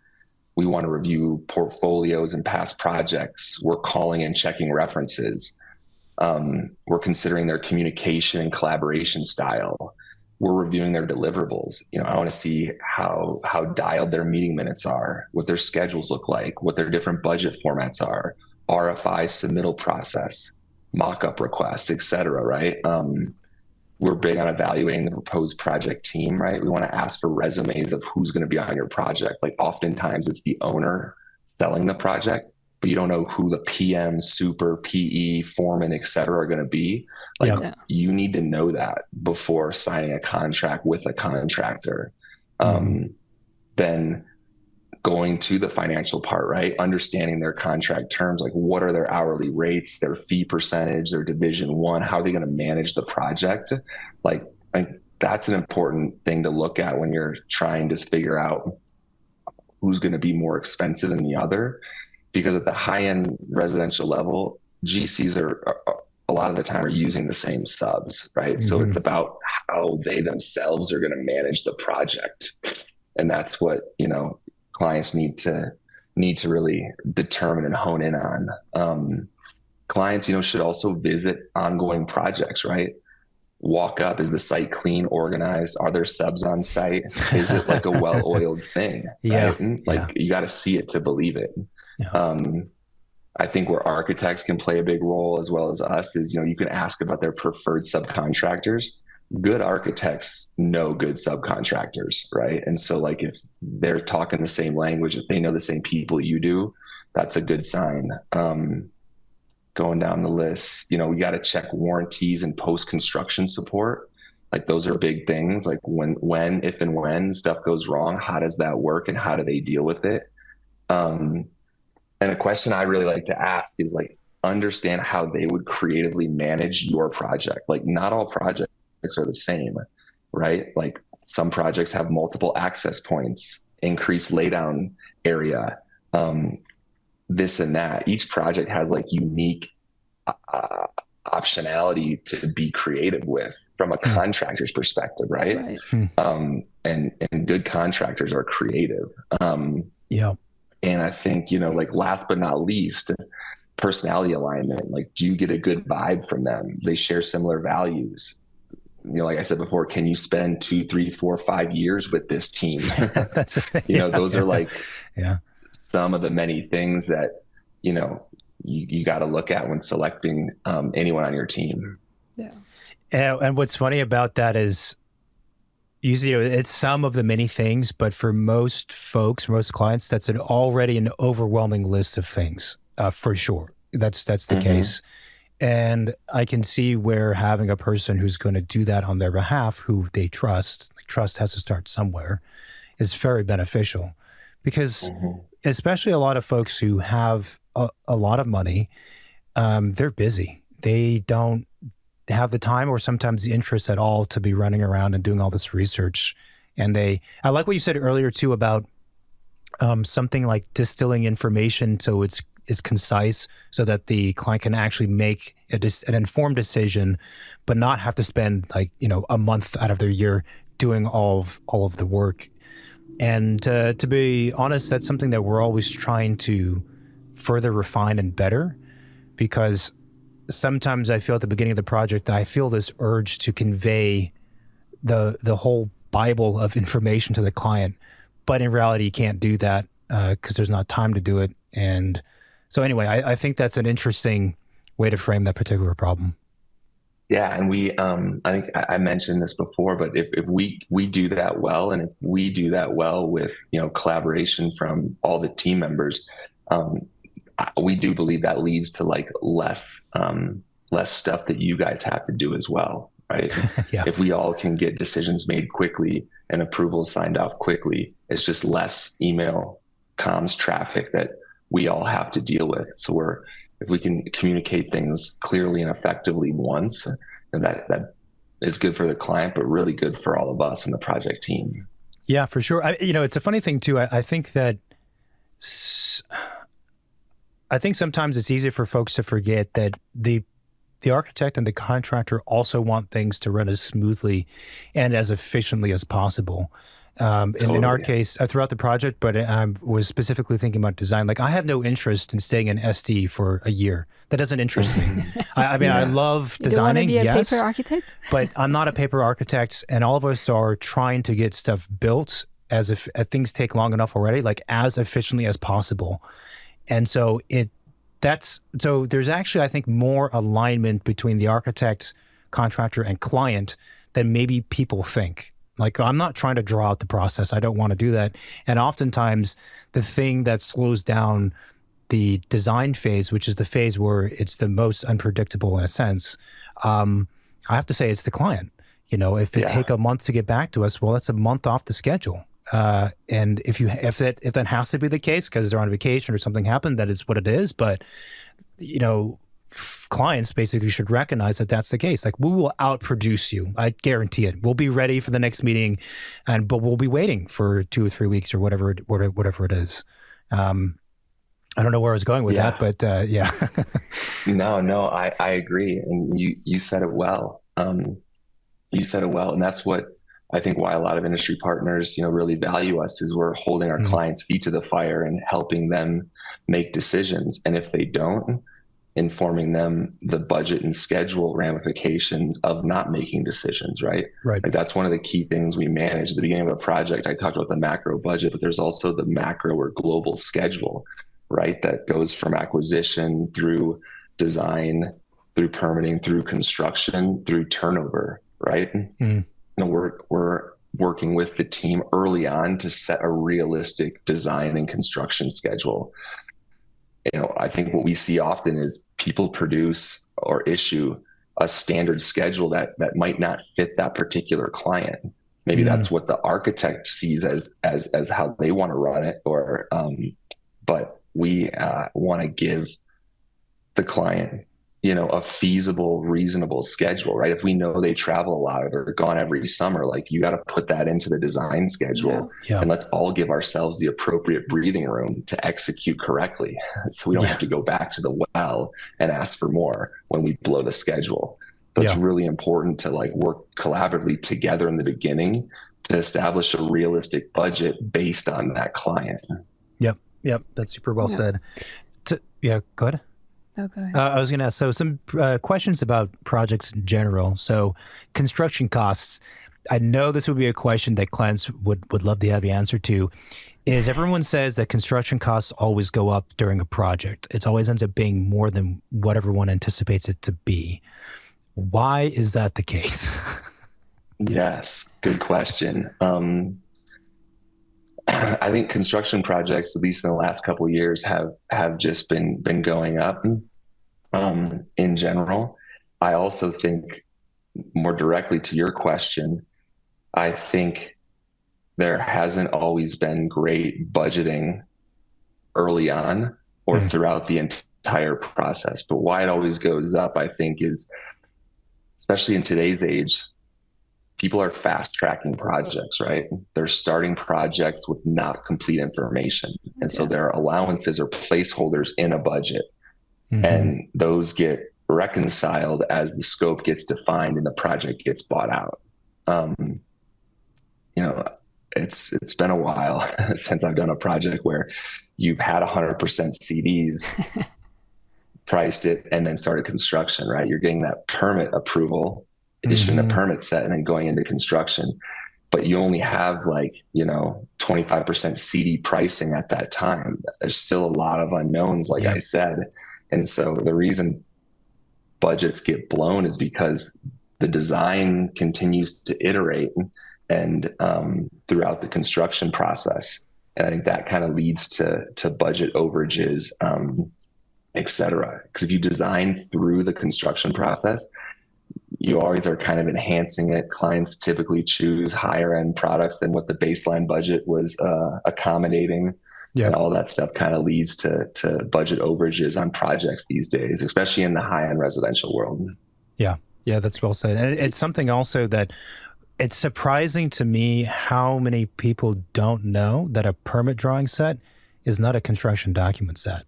We want to review portfolios and past projects. We're calling and checking references. We're considering their communication and collaboration style. We're reviewing their deliverables. I want to see how dialed their meeting minutes are, what their schedules look like, what their different budget formats are, RFI submittal process, mock-up requests, et cetera, right? We're big on evaluating the proposed project team, right? We want to ask for resumes of who's going to be on your project. Like oftentimes it's the owner selling the project, but you don't know who the PM, super, PE, foreman, et cetera, are going to be. Like you need to know that before signing a contract with a contractor. Then going to the financial part, right? Understanding their contract terms, like what are their hourly rates, their fee percentage, their division one, how are they going to manage the project? Like that's an important thing to look at when you're trying to figure out who's going to be more expensive than the other. Because at the high end residential level, GCs are a lot of the time are using the same subs, right? So it's about how they themselves are going to manage the project. And that's what, clients need to really determine and hone in on. Clients, should also visit ongoing projects, right? Walk up, is the site clean, organized? Are there subs on site? Is it like a well-oiled thing? Yeah. Right? And like you got to see it to believe it. Yeah. I think where architects can play a big role as well as us is, you can ask about their preferred subcontractors. Good architects know good subcontractors, right? And so like if they're talking the same language, if they know the same people you do, that's a good sign. Going down the list, we got to check warranties and post-construction support. Like those are big things. Like if and when stuff goes wrong, how does that work and how do they deal with it? And a question I really like to ask is like, understand how they would creatively manage your project. Like not all projects are the same, right? Like some projects have multiple access points, increased laydown area, this and that. Each project has like unique optionality to be creative with from a contractor's perspective, right? And good contractors are creative. And I think, like last but not least, personality alignment. Like, do you get a good vibe from them? They share similar values. Like I said before, can you spend 2, 3, 4, 5 years with this team? That's those are like some of the many things that, you got to look at when selecting anyone on your team. Yeah. And what's funny about that is, usually it's some of the many things, but for most folks, for most clients, that's already an overwhelming list of things, for sure. That's the case. And I can see where having a person who's going to do that on their behalf, who they trust has to start somewhere, is very beneficial. Because especially a lot of folks who have a lot of money, they're busy. They don't have the time or sometimes the interest at all to be running around and doing all this research. And I like what you said earlier too about something like distilling information so it's concise, so that the client can actually make an informed decision, but not have to spend like, a month out of their year doing all of the work. And to be honest, that's something that we're always trying to further refine and better, because sometimes I feel at the beginning of the project that I feel this urge to convey the whole Bible of information to the client, but in reality you can't do that because there's not time to do it. And so anyway, I think that's an interesting way to frame that particular problem. Yeah, and I think I mentioned this before, but if we do that well, and if we do that well with collaboration from all the team members, we do believe that leads to like less stuff that you guys have to do as well, right? If we all can get decisions made quickly and approvals signed off quickly, it's just less email comms traffic that we all have to deal with. So if we can communicate things clearly and effectively once, and that is good for the client, but really good for all of us in the project team. Yeah, for sure. It's a funny thing too. I think that sometimes it's easy for folks to forget that the architect and the contractor also want things to run as smoothly and as efficiently as possible. In our case, throughout the project, but I was specifically thinking about design. Like, I have no interest in staying in SD for a year. That doesn't interest me. I love designing, you don't want to be a yes, paper architect? But I'm not a paper architect, and all of us are trying to get stuff built as if things take long enough already, like as efficiently as possible. And so there's actually, I think, more alignment between the architect, contractor, and client than maybe people think. Like, I'm not trying to draw out the process. I don't want to do that. And oftentimes the thing that slows down the design phase, which is the phase where it's the most unpredictable in a sense, I have to say it's the client. If it take a month to get back to us, well, that's a month off the schedule. And if that has to be the case because they're on vacation or something happened, that is what it is. But, clients basically should recognize that that's the case. Like, we will outproduce you. I guarantee it. We'll be ready for the next meeting, but we'll be waiting for 2 or 3 weeks or whatever it is. I don't know where I was going with that, but yeah. No, I agree. And you said it well. You said it well. And that's what I think why a lot of industry partners, really value us, is we're holding our clients' feet to the fire and helping them make decisions. And if they don't, informing them the budget and schedule ramifications of not making decisions, right? Right. Like, that's one of the key things we manage at the beginning of a project. I talked about the macro budget, but there's also the macro or global schedule, right? That goes from acquisition through design, through permitting, through construction, through turnover, right? We're working with the team early on to set a realistic design and construction schedule. I think what we see often is people produce or issue a standard schedule that might not fit that particular client. Maybe that's what the architect sees as how they want to run it, or but we want to give the client a feasible, reasonable schedule, right? If we know they travel a lot or they're gone every summer, like, you got to put that into the design schedule. And let's all give ourselves the appropriate breathing room to execute correctly, so we don't have to go back to the well and ask for more when we blow the schedule. So it's really important to work collaboratively together in the beginning to establish a realistic budget based on that client. Yep. That's super well said. Go ahead. Okay. I was going to ask, so some questions about projects in general. So construction costs, I know this would be a question that clients would love to have the answer to, is everyone says that construction costs always go up during a project. It always ends up being more than what everyone anticipates it to be. Why is that the case? Yes, good question. I think construction projects, at least in the last couple of years, have just been going up in general. I also think, more directly to your question, I think there hasn't always been great budgeting early on or throughout the entire process. But why it always goes up, I think, is, especially in today's age, people are fast tracking projects, right? They're starting projects with not complete information. And so there are allowances or placeholders in a budget, and those get reconciled as the scope gets defined and the project gets bought out. It's been a while since I've done a project where you've had 100% CDs, priced it, and then started construction, right? You're getting that permit approval, issuing a permit set, and then going into construction. But you only have 25% CD pricing at that time. There's still a lot of unknowns, like I said. And so the reason budgets get blown is because the design continues to iterate and throughout the construction process. And I think that kind of leads to budget overages, et cetera. Because if you design through the construction process, you always are kind of enhancing it. Clients typically choose higher end products than what the baseline budget was accommodating. And all that stuff kind of leads to budget overages on projects these days, especially in the high end residential world. Yeah, that's well said. And it's something also that it's surprising to me how many people don't know that a permit drawing set is not a construction document set.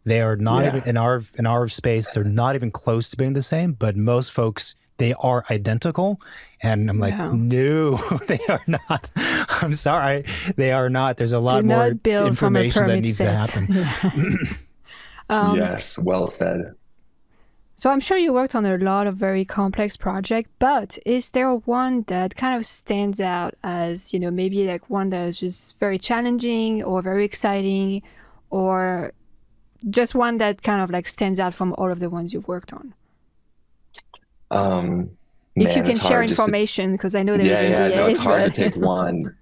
They are not even in our space. They're not even close to being the same, but most folks, they are identical. And I'm like, no, they are not. I'm sorry. They are not. There's a lot more information that needs to happen. Yes, well said. So I'm sure you worked on a lot of very complex projects, but is there one that kind of stands out as, maybe like one that is just very challenging or very exciting, or just one that kind of like stands out from all of the ones you've worked on? If you can share information, because I know there's NDAs. No, it's hard to pick one.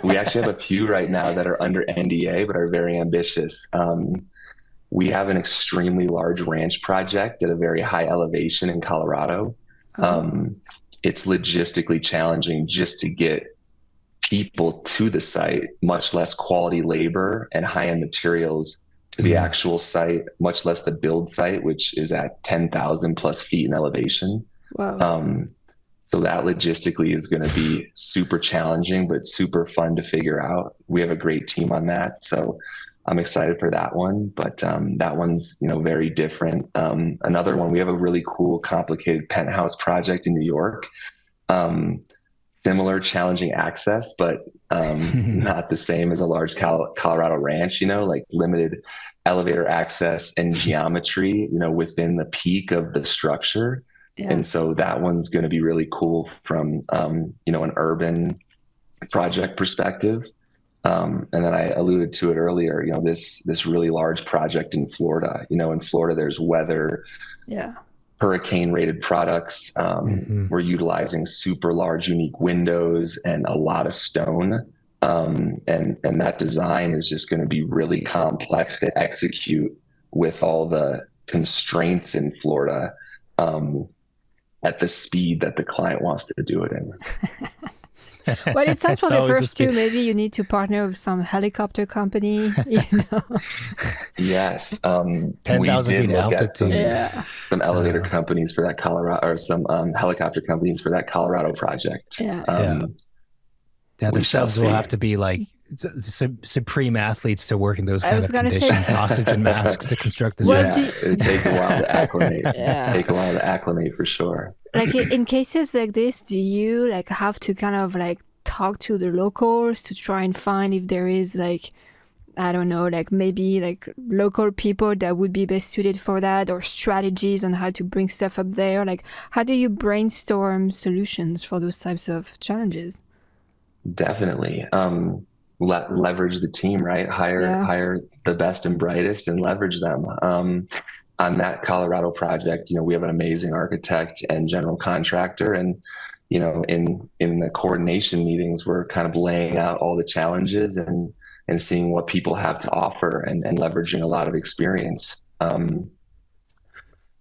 We actually have a few right now that are under NDA, but are very ambitious. We have an extremely large ranch project at a very high elevation in Colorado. It's logistically challenging just to get people to the site, much less quality labor and high-end materials to the actual site, much less the build site, which is at 10,000 plus feet in elevation. Wow. So that logistically is going to be super challenging, but super fun to figure out. We have a great team on that. So I'm excited for that one, but that one's, very different. Another one, we have a really cool, complicated penthouse project in New York. Similar challenging access, but not the same as a large Colorado ranch, like limited elevator access and geometry, within the peak of the structure. Yeah. And so that one's going to be really cool from, an urban project perspective. And then I alluded to it earlier, this really large project in Florida. In Florida, there's weather, hurricane rated products. We're utilizing super large, unique windows and a lot of stone. And that design is just going to be really complex to execute with all the constraints in Florida, at the speed that the client wants to do it in. Well, it sounds for the first two, maybe you need to partner with some helicopter company, Yes. 10,000 feet altitude. Some elevator companies for that Colorado, or some helicopter companies for that Colorado project. The subs will have to be like supreme athletes to work in those kind of conditions, oxygen masks to construct this. It'd take a while to acclimate. Take a while to acclimate for sure. Like in cases like this, do you have to kind of talk to the locals to try and find if there is I don't know, maybe local people that would be best suited for that, or strategies on how to bring stuff up there? How do you brainstorm solutions for those types of challenges? Definitely. Leverage the team, right? Hire the best and brightest and leverage them. On that Colorado project, we have an amazing architect and general contractor. And, in the coordination meetings, we're kind of laying out all the challenges and seeing what people have to offer and leveraging a lot of experience.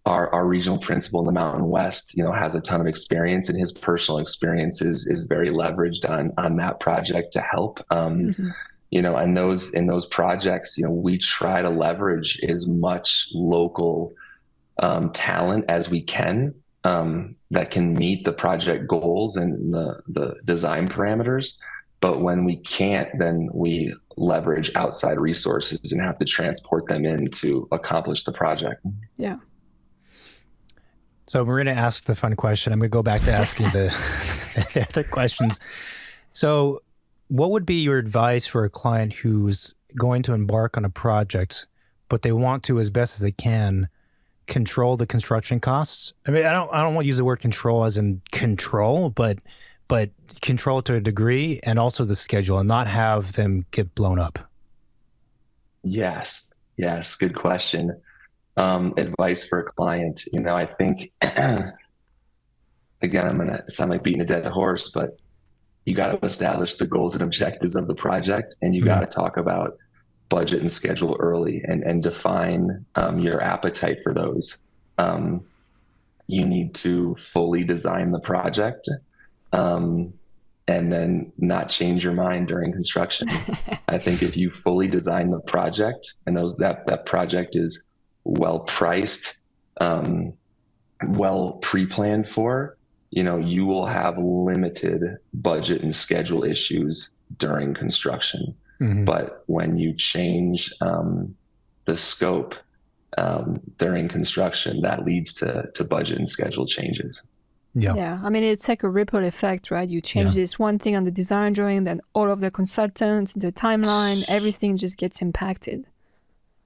Our regional principal in the Mountain West, has a ton of experience, and his personal experience is very leveraged on that project to help. And in those projects, we try to leverage as much local talent as we can, that can meet the project goals and the design parameters. But when we can't, then we leverage outside resources and have to transport them in to accomplish the project. Yeah. So Marina asked the fun question. I'm going to go back to asking the other questions. So what would be your advice for a client who's going to embark on a project, but they want to, as best as they can, control the construction costs? I mean, I don't want to use the word control as in control, but control to a degree, and also the schedule, and not have them get blown up. Yes. Good question. Advice for a client, I think, again, I'm going to sound like beating a dead horse, but you got to establish the goals and objectives of the project, and you got to talk about budget and schedule early and define your appetite for those. You need to fully design the project, and then not change your mind during construction. I think if you fully design the project and that project is well priced, well pre-planned for, you will have limited budget and schedule issues during construction. But when you change the scope during construction, that leads to budget and schedule changes. Yeah. I mean, it's like a ripple effect, right? You change this one thing on the design drawing, then all of the consultants, the timeline, everything just gets impacted.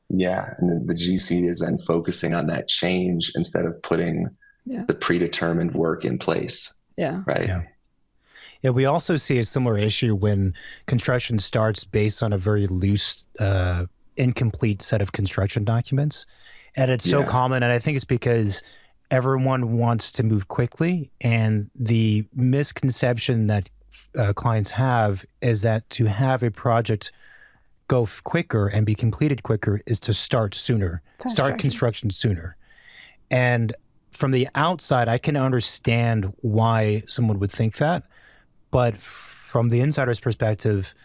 Yeah. And the GC is then focusing on that change instead of putting the predetermined work in place. Yeah. Right. Yeah. We also see a similar issue when construction starts based on a very loose, incomplete set of construction documents. And it's so common. And I think it's because everyone wants to move quickly. And the misconception that clients have is that to have a project go quicker and be completed quicker is to start sooner, start construction sooner. And from the outside, I can understand why someone would think that. But from the insider's perspective,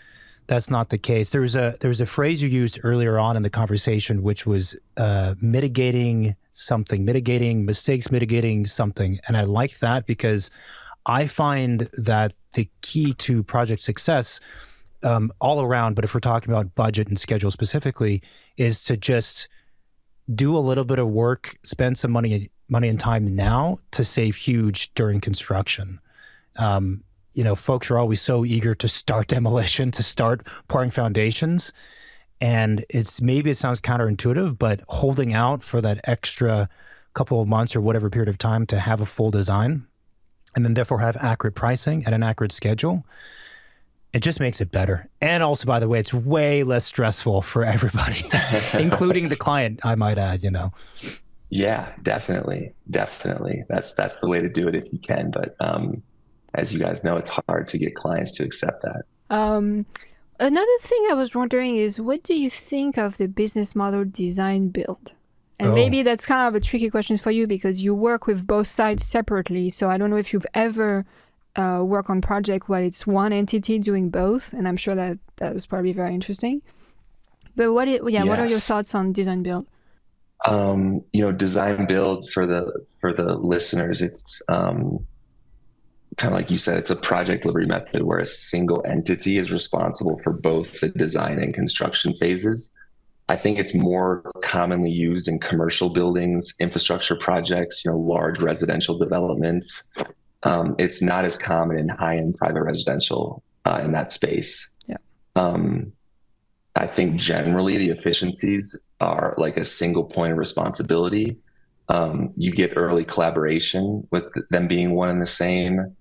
that's not the case. There was a phrase you used earlier on in the conversation, which was mitigating something, mitigating mistakes, mitigating something. And I like that because I find that the key to project success all around, but if we're talking about budget and schedule specifically, is to just do a little bit of work, spend some money and time now to save huge during construction. Folks are always so eager to start demolition, to start pouring foundations. And it sounds counterintuitive, but holding out for that extra couple of months or whatever period of time to have a full design and then therefore have accurate pricing and an accurate schedule, it just makes it better. And also, by the way, it's way less stressful for everybody, including the client, I might add, Yeah, definitely. That's the way to do it if you can. But as you guys know, it's hard to get clients to accept that. Another thing I was wondering is, what do you think of the business model design build? And maybe that's kind of a tricky question for you because you work with both sides separately. So I don't know if you've ever work on project where it's one entity doing both, and I'm sure that was probably very interesting. But what are your thoughts on design build? Design build for the listeners, it's kind of like you said, it's a project delivery method where a single entity is responsible for both the design and construction phases. I think it's more commonly used in commercial buildings, infrastructure projects, large residential developments. It's not as common in high-end private residential in that space. Yeah. I think generally the efficiencies are like a single point of responsibility. You get early collaboration with them being one and the same.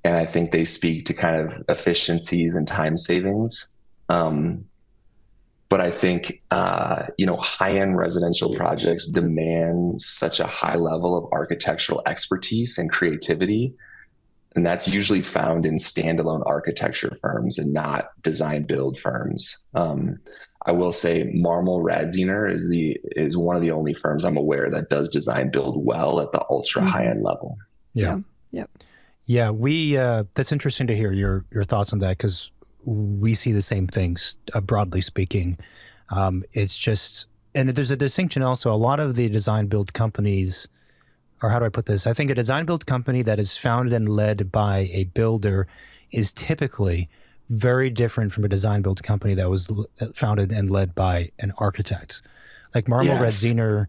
And I think they speak to kind of efficiencies and time savings. But I think, high-end residential projects demand such a high level of architectural expertise and creativity. And that's usually found in standalone architecture firms and not design build firms. I will say Marmol Radziner is one of the only firms I'm aware that does design build well at the ultra high-end level. Yeah. Yeah. We, that's interesting to hear your thoughts on that, because we see the same things, broadly speaking. It's just, and there's a distinction also. A lot of the design build companies, or how do I put this? I think a design build company that is founded and led by a builder is typically very different from a design build company that was founded and led by an architect. Like Marmol Radziner,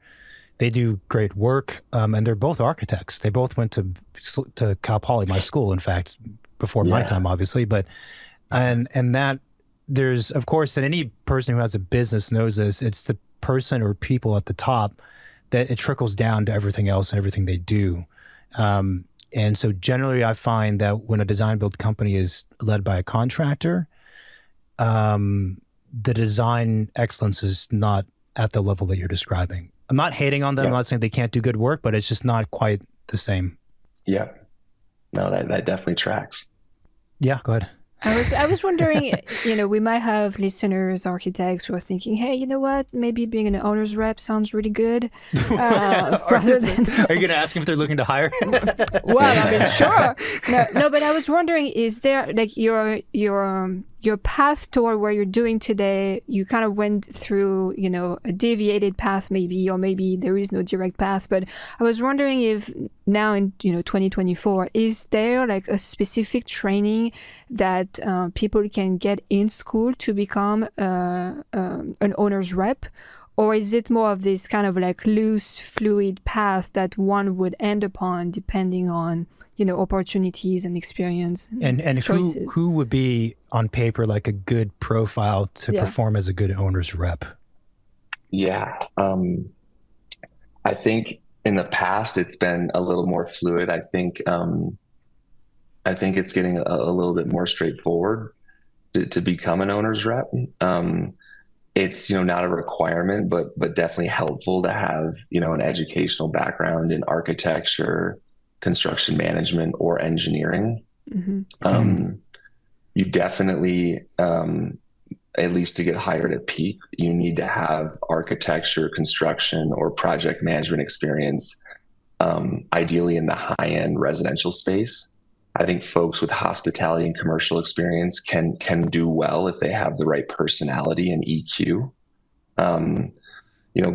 they do great work, and they're both architects. They both went to Cal Poly, my school, in fact, before my time, obviously. But and that there's, of course, and any person who has a business knows this. It's the person or people at the top that it trickles down to everything else and everything they do. And so generally, I find that when a design build company is led by a contractor, the design excellence is not at the level that you're describing. I'm not hating on them. I'm not saying they can't do good work, but it's just not quite the same. Yeah. No, that definitely tracks. Yeah, go ahead. I was wondering, we might have listeners, architects who are thinking, hey, you know what? Maybe being an owner's rep sounds really good. Are you going to ask them if they're looking to hire? Well, I mean, sure. No, but I was wondering, is there like your path toward where you're doing today? You kind of went through, a deviated path maybe, or maybe there is no direct path. But I was wondering if now in 2024, is there like a specific training that people can get in school to become an owner's rep? Or is it more of this kind of like loose, fluid path that one would end upon depending on, opportunities and experience and choices? Who would be on paper like a good profile to perform as a good owner's rep? Yeah. I think in the past it's been a little more fluid. I think it's getting a little bit more straightforward to become an owner's rep. It's, not a requirement, but definitely helpful to have, an educational background in architecture, construction management, or engineering. You definitely, at least to get hired at Peak, you need to have architecture, construction, or project management experience, ideally in the high-end residential space. I think folks with hospitality and commercial experience can do well if they have the right personality and EQ. Um,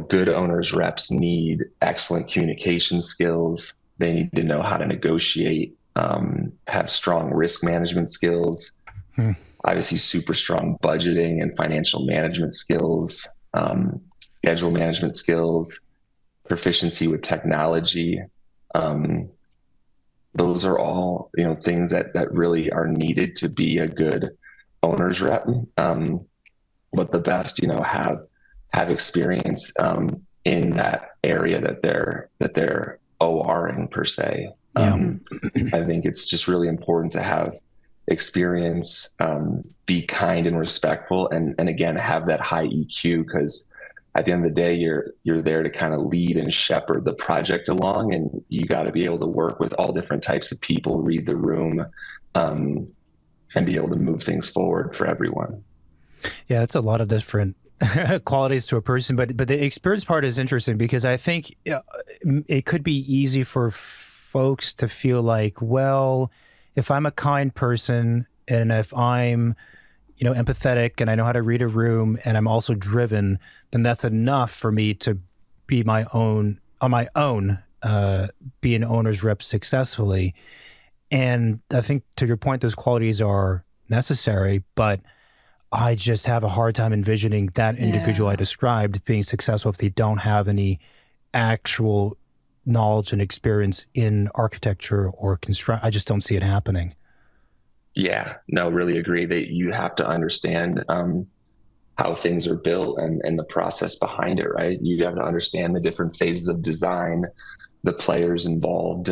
Good owners reps need excellent communication skills. They need to know how to negotiate, have strong risk management skills, Hmm. obviously super strong budgeting and financial management skills, schedule management skills, proficiency with technology. Um, those are all, things that really are needed to be a good owner's rep. But the best, have experience in that area that they're ORing per se. Yeah. I think it's just really important to have experience, be kind and respectful, and again have that high EQ, because at the end of the day, you're there to kind of lead and shepherd the project along, and you got to be able to work with all different types of people, read the room, and be able to move things forward for everyone. Yeah, it's a lot of different qualities to a person, but the experience part is interesting because I think it could be easy for folks to feel like, well, if I'm a kind person and if I'm empathetic and I know how to read a room and I'm also driven, then that's enough for me to be my own on my own, be an owner's rep successfully. And I think to your point, those qualities are necessary, but I just have a hard time envisioning that individual I described being successful if they don't have any actual knowledge and experience in architecture or construct. I just don't see it happening. Yeah, no, really agree that you have to understand how things are built and the process behind it, right? You have to understand the different phases of design, the players involved,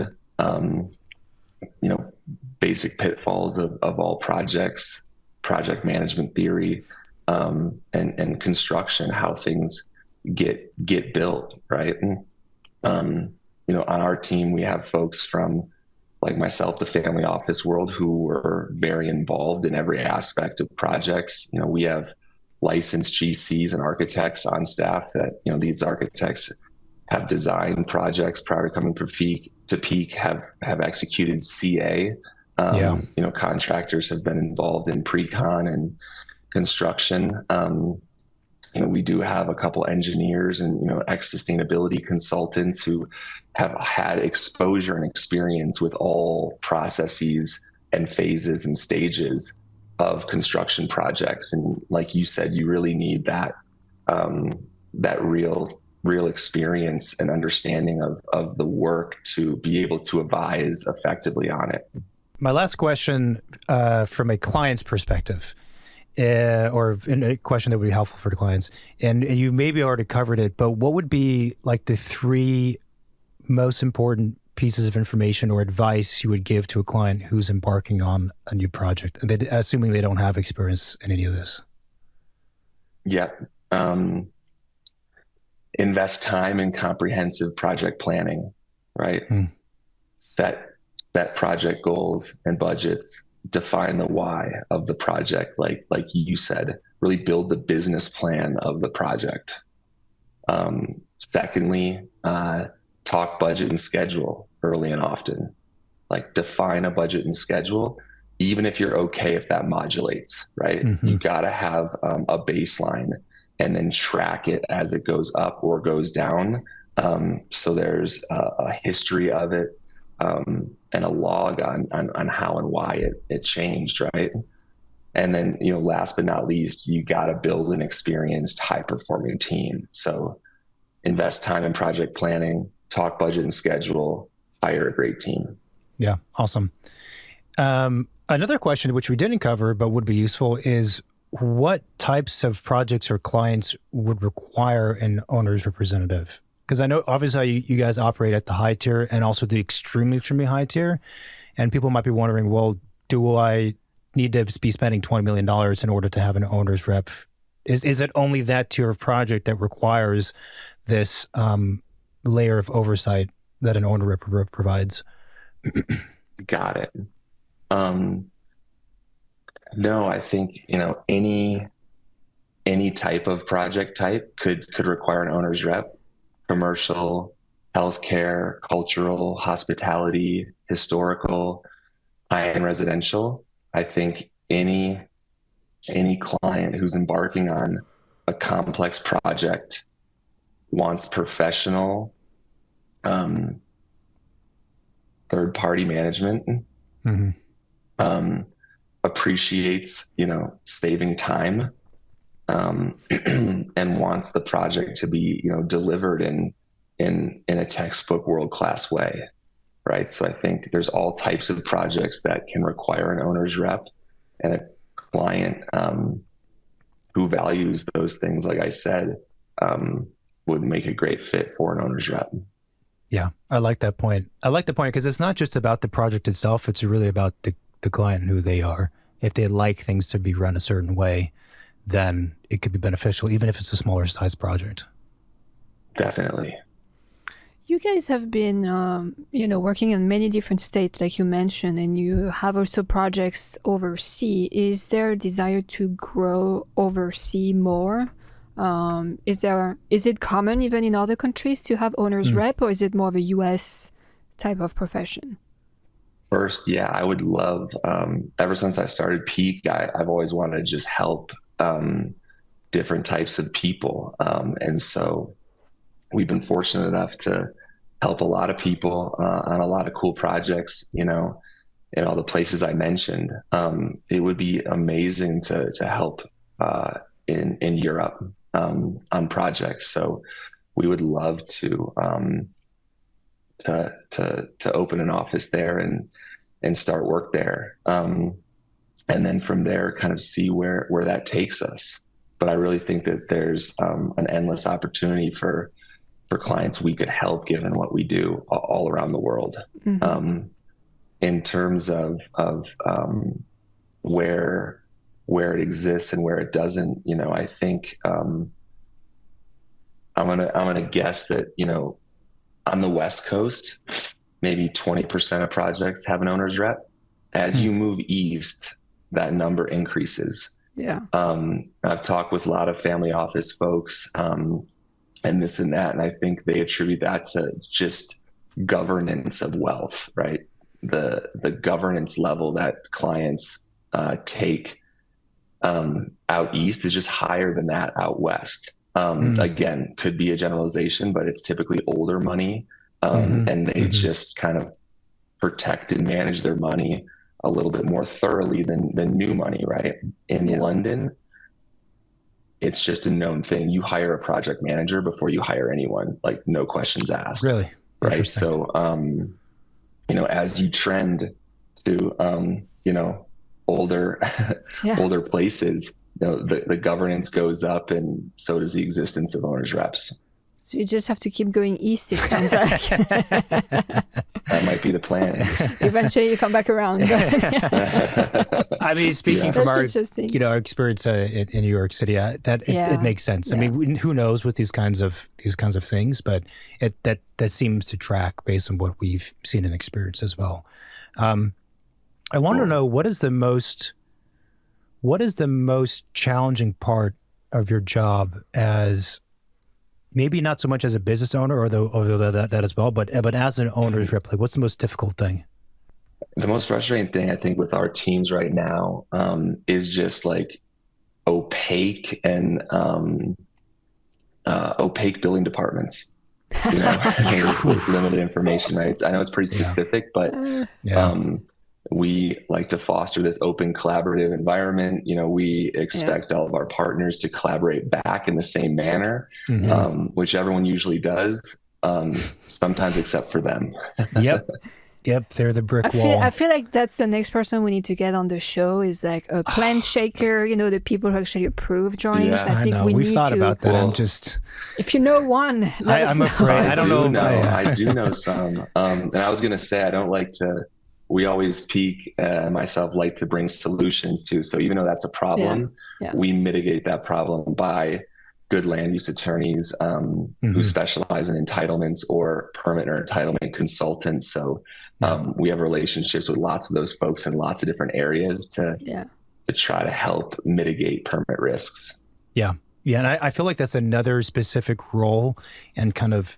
basic pitfalls of all projects, project management theory, and construction, how things get built, right? And, on our team, we have folks from, like myself, the family office world, who were very involved in every aspect of projects. We have licensed GCs and architects on staff that, these architects have designed projects prior to coming to peak, have executed CA. Contractors have been involved in pre-con and construction. We do have a couple engineers and, ex-sustainability consultants who have had exposure and experience with all processes and phases and stages of construction projects. And like you said, you really need that real experience and understanding of the work to be able to advise effectively on it. My last question, from a client's perspective, or a question that would be helpful for the clients, and you maybe already covered it, but what would be like the 3 most important pieces of information or advice you would give to a client who's embarking on a new project, assuming they don't have experience in any of this? Yeah. Invest time in comprehensive project planning, right? Set project goals and budgets, define the why of the project. Like you said, really build the business plan of the project. Secondly, talk budget and schedule early and often. Like define a budget and schedule, even if you're okay if that modulates, right? Mm-hmm. You got to have a baseline and then track it as it goes up or goes down. So there's a history of it, and a log on how and why it changed, right? And then, last but not least, you got to build an experienced, high-performing team. So invest time in project planning, talk budget and schedule, hire a great team. Yeah, awesome. Another question which we didn't cover but would be useful is what types of projects or clients would require an owner's representative? Because I know obviously you guys operate at the high tier and also the extremely high tier. And people might be wondering, well, do I need to be spending $20 million in order to have an owner's rep? Is it only that tier of project that requires this layer of oversight that an owner rep provides? Got it. No, I think, any type of project type could require an owner's rep. Commercial, healthcare, cultural, hospitality, historical, high-end residential, I think any client who's embarking on a complex project wants professional third-party management, appreciates, saving time, and wants the project to be, delivered in a textbook world-class way, right? So I think there's all types of projects that can require an owner's rep, and a client who values those things, like I said, would make a great fit for an owner's rep. Yeah, I like that point. I like the point because it's not just about the project itself. It's really about the client and who they are. If they like things to be run a certain way, then it could be beneficial, even if it's a smaller size project. Definitely. You guys have been, working in many different states, like you mentioned, and you have also projects overseas. Is there a desire to grow overseas more? Is it common even in other countries to have owner's rep, or is it more of a US type of profession? First, yeah, I would love, ever since I started Peak, I've always wanted to just help different types of people. And so we've been fortunate enough to help a lot of people on a lot of cool projects, in all the places I mentioned. It would be amazing to help in Europe on projects. So we would love to open an office there and start work there. And then from there kind of see where that takes us. But I really think that there's an endless opportunity for clients we could help, given what we do all around the world. In terms of where it exists and where it doesn't, I think I'm gonna guess that, on the West Coast, maybe 20% of projects have an owner's rep. As you move east, that number increases. Yeah. I've talked with a lot of family office folks, and this and that, and I think they attribute that to just governance of wealth, right? The governance level that clients take out east is just higher than that out west. Again, could be a generalization, but it's typically older money, and they just kind of protect and manage their money a little bit more thoroughly than new money, right? In London, it's just a known thing. You hire a project manager before you hire anyone, like no questions asked. Really? Right. So, as you trend to, older, older places, the governance goes up, and so does the existence of owner's reps. So you just have to keep going east, it sounds like. That might be the plan. Eventually you come back around. I mean, speaking from our experience in New York City, it makes sense. I mean, who knows with these kinds of things, but that seems to track based on what we've seen and experienced as well. I want to know, what is the most challenging part of your job, as maybe not so much as a business owner, although that as well, but as an owner's rep? Like, what's the most difficult thing? The most frustrating thing, I think, with our teams right now is just like opaque and opaque billing departments. With limited information, right? I know it's pretty specific, but we like to foster this open, collaborative environment. We expect all of our partners to collaborate back in the same manner, which everyone usually does, sometimes except for them. Yep, they're the brick wall. I feel like that's the next person we need to get on the show, is like a plan shaker, the people who actually approve drawings. Yeah, I know. We've thought about that. Well, if you know one, I'm afraid. I don't know. I do know some. And I was going to say, I don't like to, we always Peak, myself, like to bring solutions too. So even though that's a problem, we mitigate that problem by good land use attorneys who specialize in entitlements or permit or entitlement consultants. So we have relationships with lots of those folks in lots of different areas to try to help mitigate permit risks. Yeah. And I feel like that's another specific role and kind of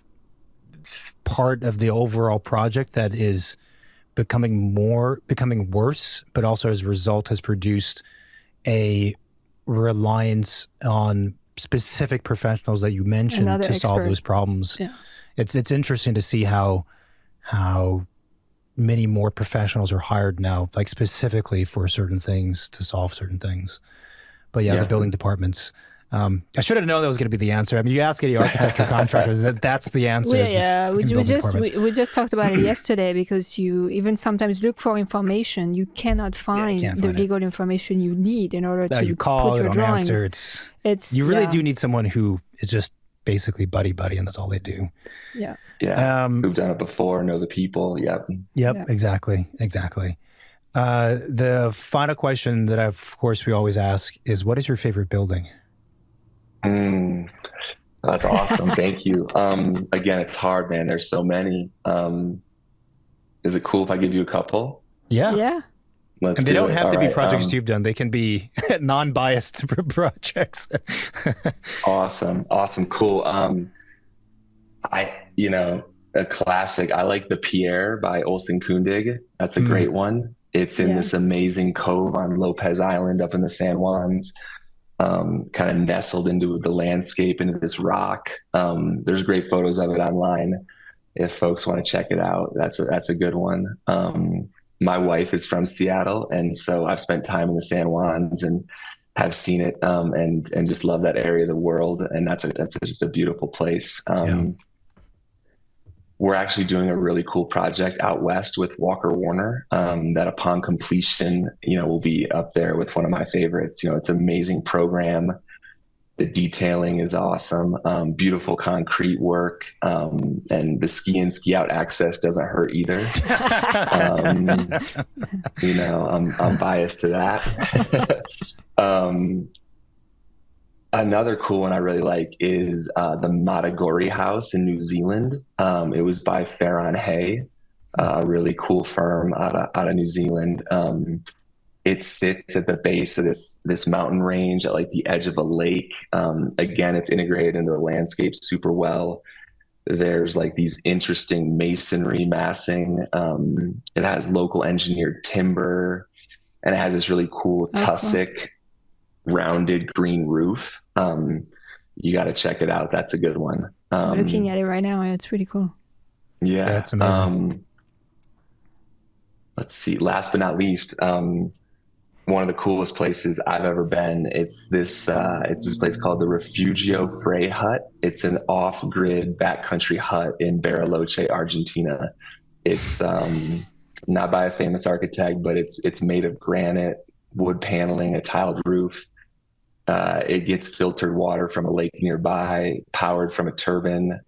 part of the overall project that is becoming worse, but also as a result has produced a reliance on specific professionals that you mentioned to solve those problems. Yeah. It's interesting to see how many more professionals are hired now, like specifically for certain things to solve certain things. But yeah, the building departments. I should have known that was going to be the answer. I mean, you ask any architect or contractor, that's the answer. We just talked about it yesterday, because you even sometimes look for information. You cannot find the legal information you need in order to put your drawings. It's you really do need someone who is just basically buddy, and that's all they do. Yeah. Yeah. Who've done it before, know the people. Yep. Exactly. The final question that of course we always ask is, what is your favorite building? That's awesome. Thank you. Again, it's hard, man. There's so many. Is it cool if I give you a couple? Yeah. And they don't have to be projects you've done. They can be non-biased projects. Awesome. Cool. A classic. I like the Pierre by Olsen Kundig. That's a great one. It's in this amazing cove on Lopez Island up in the San Juans. Kind of nestled into the landscape, into this rock. There's great photos of it online if folks want to check it out. That's a good one. My wife is from Seattle, and so I've spent time in the San Juans and have seen it, and just love that area of the world. And that's just a beautiful place. We're actually doing a really cool project out west with Walker Warner, that upon completion, will be up there with one of my favorites. It's an amazing program. The detailing is awesome. Beautiful concrete work. And the ski in, ski out access doesn't hurt either. I'm biased to that. Another cool one I really like is the Matagorey House in New Zealand. It was by Farron Hay, a really cool firm out of New Zealand. It sits at the base of this mountain range at like the edge of a lake. Again, it's integrated into the landscape super well. There's like these interesting masonry massing. It has local engineered timber, and it has this really cool tussock rounded green roof. You got to check it out. That's a good one. I'm looking at it right now. It's pretty cool. Yeah. That's amazing. Let's see. Last but not least, one of the coolest places I've ever been. It's this place called the Refugio Frey Hut. It's an off-grid backcountry hut in Bariloche, Argentina. It's not by a famous architect, but it's made of granite, wood paneling, a tiled roof. It gets filtered water from a lake nearby, powered from a turbine.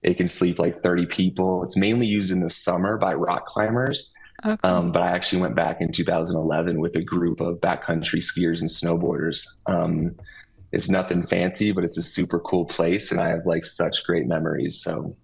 It can sleep like 30 people. It's mainly used in the summer by rock climbers. Okay. But I actually went back in 2011 with a group of backcountry skiers and snowboarders. It's nothing fancy, but it's a super cool place, and I have like such great memories. So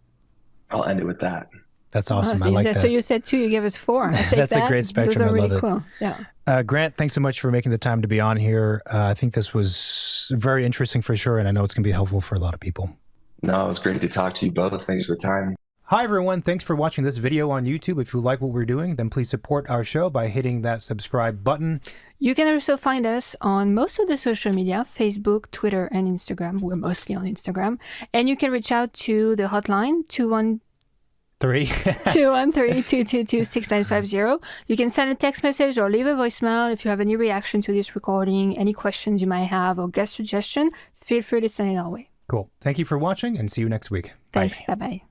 I'll end it with that. That's awesome. I like that. So you said 2, you gave us 4. That's a great spectrum. Those are really I love cool. it. Yeah. Grant, thanks so much for making the time to be on here. I think this was very interesting for sure, and I know it's going to be helpful for a lot of people. No, it was great to talk to you both. Thanks for the time. Hi, everyone. Thanks for watching this video on YouTube. If you like what we're doing, then please support our show by hitting that subscribe button. You can also find us on most of the social media, Facebook, Twitter, and Instagram. We're mostly on Instagram. And you can reach out to the hotline, 213-222-6950. You can send a text message or leave a voicemail. If you have any reaction to this recording, any questions you might have, or guest suggestion, feel free to send it our way. Cool. Thank you for watching, and see you next week. Thanks. Bye-bye.